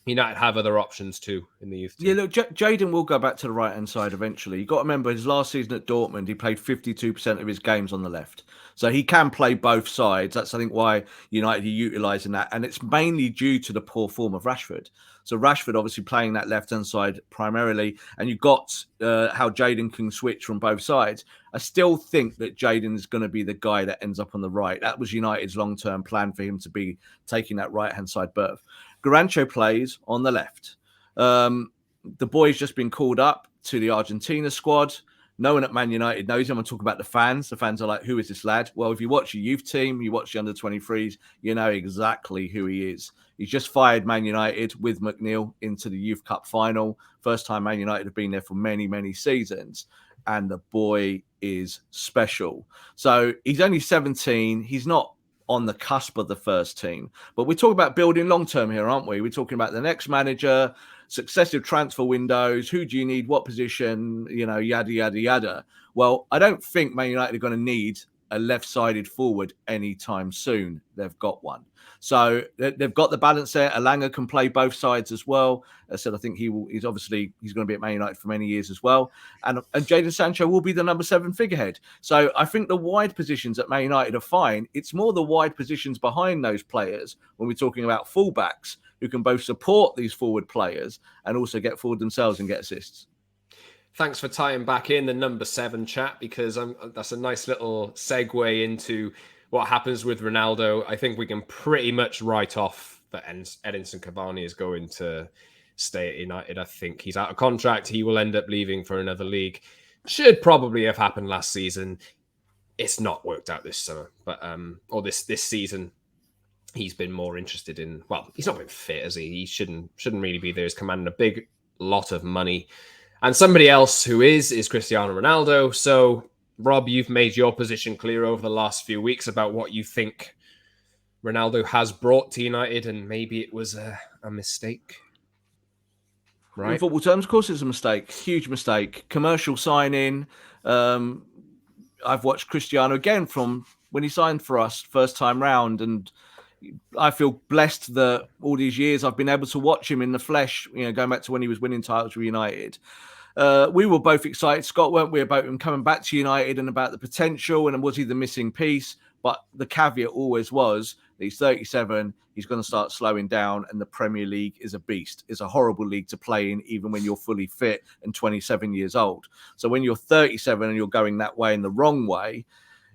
United have other options too in the youth team. Yeah, look, Jadon will go back to the right-hand side eventually. You've got to remember his last season at Dortmund, he played 52% of his games on the left. So he can play both sides. That's, I think, why United are utilising that. And it's mainly due to the poor form of Rashford. So Rashford obviously playing that left-hand side primarily. And you've got how Jadon can switch from both sides. I still think that Jadon is going to be the guy that ends up on the right. That was United's long-term plan for him to be taking that right-hand side berth. Garnacho plays on the left. The boy's just been called up to the Argentina squad. No one at Man United knows him. I'm talking about the fans. The fans are like, who is this lad? Well, if you watch your youth team, you watch the under-23s, you know exactly who he is. He's just fired Man United with McNeil into the Youth Cup final. First time Man United have been there for many, many seasons. And the boy is special. So he's only 17. He's not on the cusp of the first team. But we're talking about building long-term here, aren't we? We're talking about the next manager, successive transfer windows, who do you need, what position, yada, yada, yada. Well, I don't think Man United are going to need a left-sided forward anytime soon. They've got one. So they've got the balance there. Alanga can play both sides as well. I said, I think he's going to be at Man United for many years as well. And Jadon Sancho will be the number 7 figurehead. So I think the wide positions at Man United are fine. It's more the wide positions behind those players when we're talking about fullbacks who can both support these forward players and also get forward themselves and get assists. Thanks for tying back in the number 7 chat, because that's a nice little segue into what happens with Ronaldo. I think we can pretty much write off that Edinson Cavani is going to stay at United. I think he's out of contract. He will end up leaving for another league. Should probably have happened last season. It's not worked out this summer, but or this season. He's been more interested in. Well, he's not been fit, has he? He shouldn't really be there. He's commanding a big lot of money, and somebody else who is Cristiano Ronaldo. So, Rob, you've made your position clear over the last few weeks about what you think Ronaldo has brought to United, and maybe it was a mistake. Right? In football terms, of course, it's a mistake. Huge mistake. Commercial signing. I've watched Cristiano again from when he signed for us first time round, and I feel blessed that all these years I've been able to watch him in the flesh, going back to when he was winning titles with United. We were both excited, Scott, weren't we, about him coming back to United and about the potential, and was he the missing piece? But the caveat always was that he's 37, he's going to start slowing down, and the Premier League is a beast. It's a horrible league to play in, even when you're fully fit and 27 years old. So when you're 37 and you're going that way in the wrong way,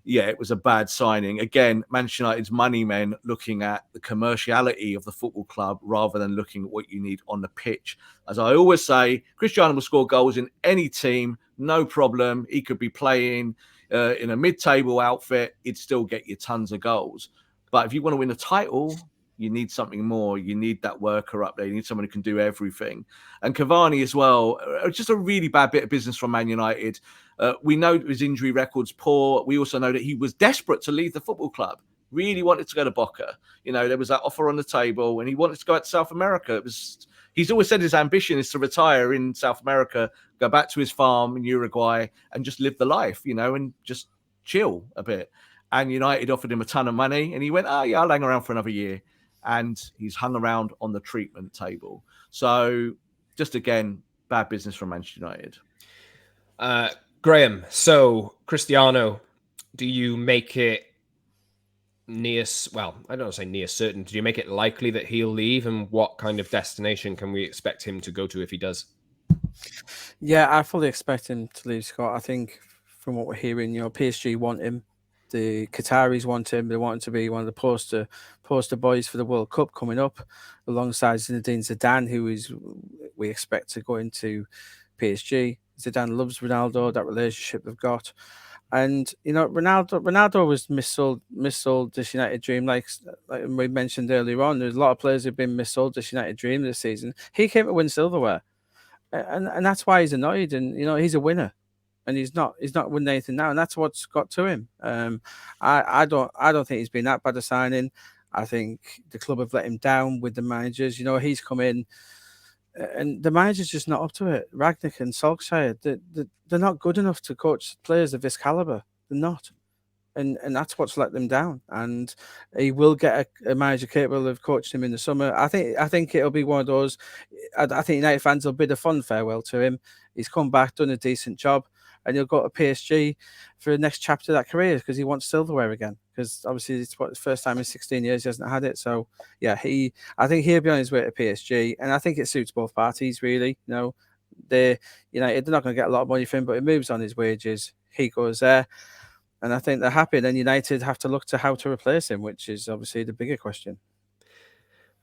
yeah, it was a bad signing. Again, Manchester United's money men looking at the commerciality of the football club rather than looking at what you need on the pitch. As I always say, Cristiano will score goals in any team, no problem. He could be playing in a mid-table outfit. He'd still get you tons of goals. But if you want to win a title, you need something more. You need that worker up there. You need someone who can do everything. And Cavani as well, just a really bad bit of business from Man United. We know his injury record's poor. We also know that he was desperate to leave the football club. really wanted to go to Boca. There was that offer on the table, and he wanted to go out to South America. He's always said his ambition is to retire in South America, go back to his farm in Uruguay, and just live the life, and just chill a bit. And United offered him a ton of money, and he went, yeah, I'll hang around for another year. And he's hung around on the treatment table. So just again, bad business from Manchester United. Graeme, so Cristiano, do you make it I don't want to say near certain. Do you make it likely that he'll leave, and what kind of destination can we expect him to go to if he does? Yeah, I fully expect him to leave, Scott. I think from what we're hearing, PSG want him. The Qataris want him. They want him to be one of the poster boys for the World Cup coming up, alongside Zinedine Zidane, we expect to go into PSG. Zidane loves Ronaldo, that relationship they've got. And Ronaldo was missold this United dream, like we mentioned earlier on. There's a lot of players who've been missold this United dream this season. He came to win silverware, and that's why he's annoyed. And he's a winner, and he's not winning anything now, and that's what's got to him. I don't think he's been that bad a signing. I think the club have let him down with the managers. He's come in, and the manager's just not up to it. Ragnick and Solskjaer, they're not good enough to coach players of this caliber. They're not, and that's what's let them down. And he will get a manager capable of coaching him in the summer. I think it'll be one of those. I think United fans will bid a fond farewell to him. He's come back, done a decent job, and he'll go to PSG for the next chapter of that career because he wants silverware again. Because obviously it's the first time in 16 years he hasn't had it. So yeah, I think he'll be on his way to PSG, and I think it suits both parties really. They're not going to get a lot of money from him, but it moves on his wages. He goes there, and I think they're happy. Then United have to look to how to replace him, which is obviously the bigger question.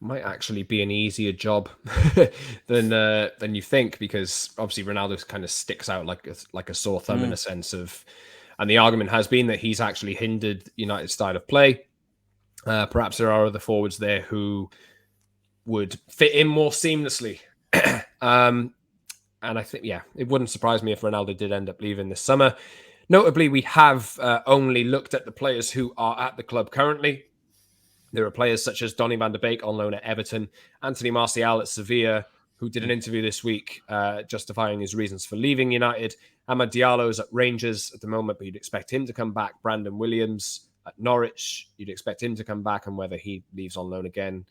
Might actually be an easier job than you think, because obviously Ronaldo kind of sticks out like a sore thumb in a sense of, and the argument has been that he's actually hindered United's style of play. Perhaps there are other forwards there who would fit in more seamlessly. And I think, it wouldn't surprise me if Ronaldo did end up leaving this summer. Notably, we have only looked at the players who are at the club currently. There are players such as Donny van de Beek on loan at Everton, Anthony Martial at Sevilla, who did an interview this week justifying his reasons for leaving United. Amad Diallo is at Rangers at the moment, but you'd expect him to come back. Brandon Williams at Norwich, you'd expect him to come back, and whether he leaves on loan again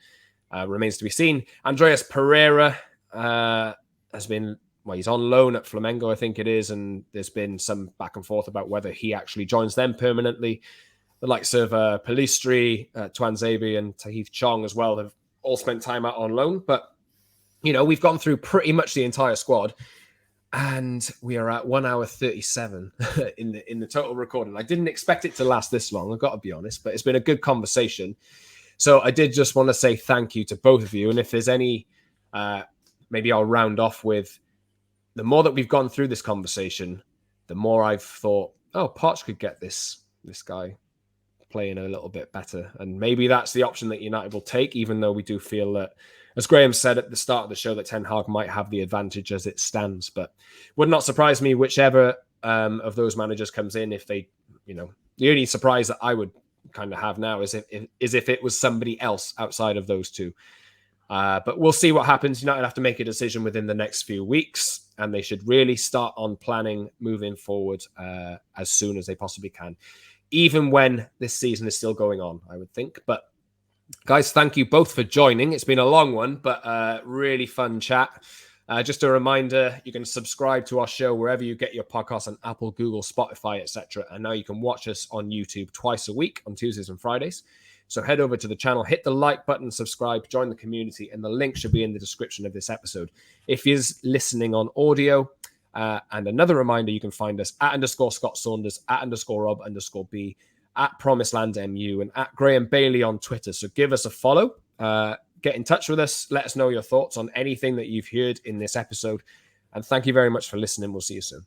remains to be seen. Andreas Pereira has been... he's on loan at Flamengo, I think it is, and there's been some back and forth about whether he actually joins them permanently. The likes of Pelistri, Tuanzebe, and Tahith Chong as well have all spent time out on loan. But, we've gone through pretty much the entire squad, and we are at 1 hour 37 in the total recording. I didn't expect it to last this long, I've got to be honest, but it's been a good conversation. So I did just want to say thank you to both of you. And if there's any, maybe I'll round off with, the more that we've gone through this conversation, the more I've thought, Poch could get this guy playing a little bit better. And maybe that's the option that United will take, even though we do feel that, as Graeme said at the start of the show, that Ten Hag might have the advantage as it stands. But would not surprise me whichever of those managers comes in, if they, the only surprise that I would kind of have now is if it was somebody else outside of those two. But we'll see what happens. United have to make a decision within the next few weeks, and they should really start on planning moving forward as soon as they possibly can, even when this season is still going on, I would think. But guys, thank you both for joining. It's been a long one, but really fun chat. Just a reminder, you can subscribe to our show wherever you get your podcasts on Apple, Google, Spotify, etc. And now you can watch us on YouTube twice a week on Tuesdays and Fridays. So head over to the channel, hit the like button, subscribe, join the community, and the link should be in the description of this episode. If you're listening on audio, and another reminder, you can find us at _Scott Saunders, at _Rob_B, at Promised Land MU, and at Graeme Bailey on Twitter. So give us a follow, get in touch with us, let us know your thoughts on anything that you've heard in this episode. And thank you very much for listening. We'll see you soon.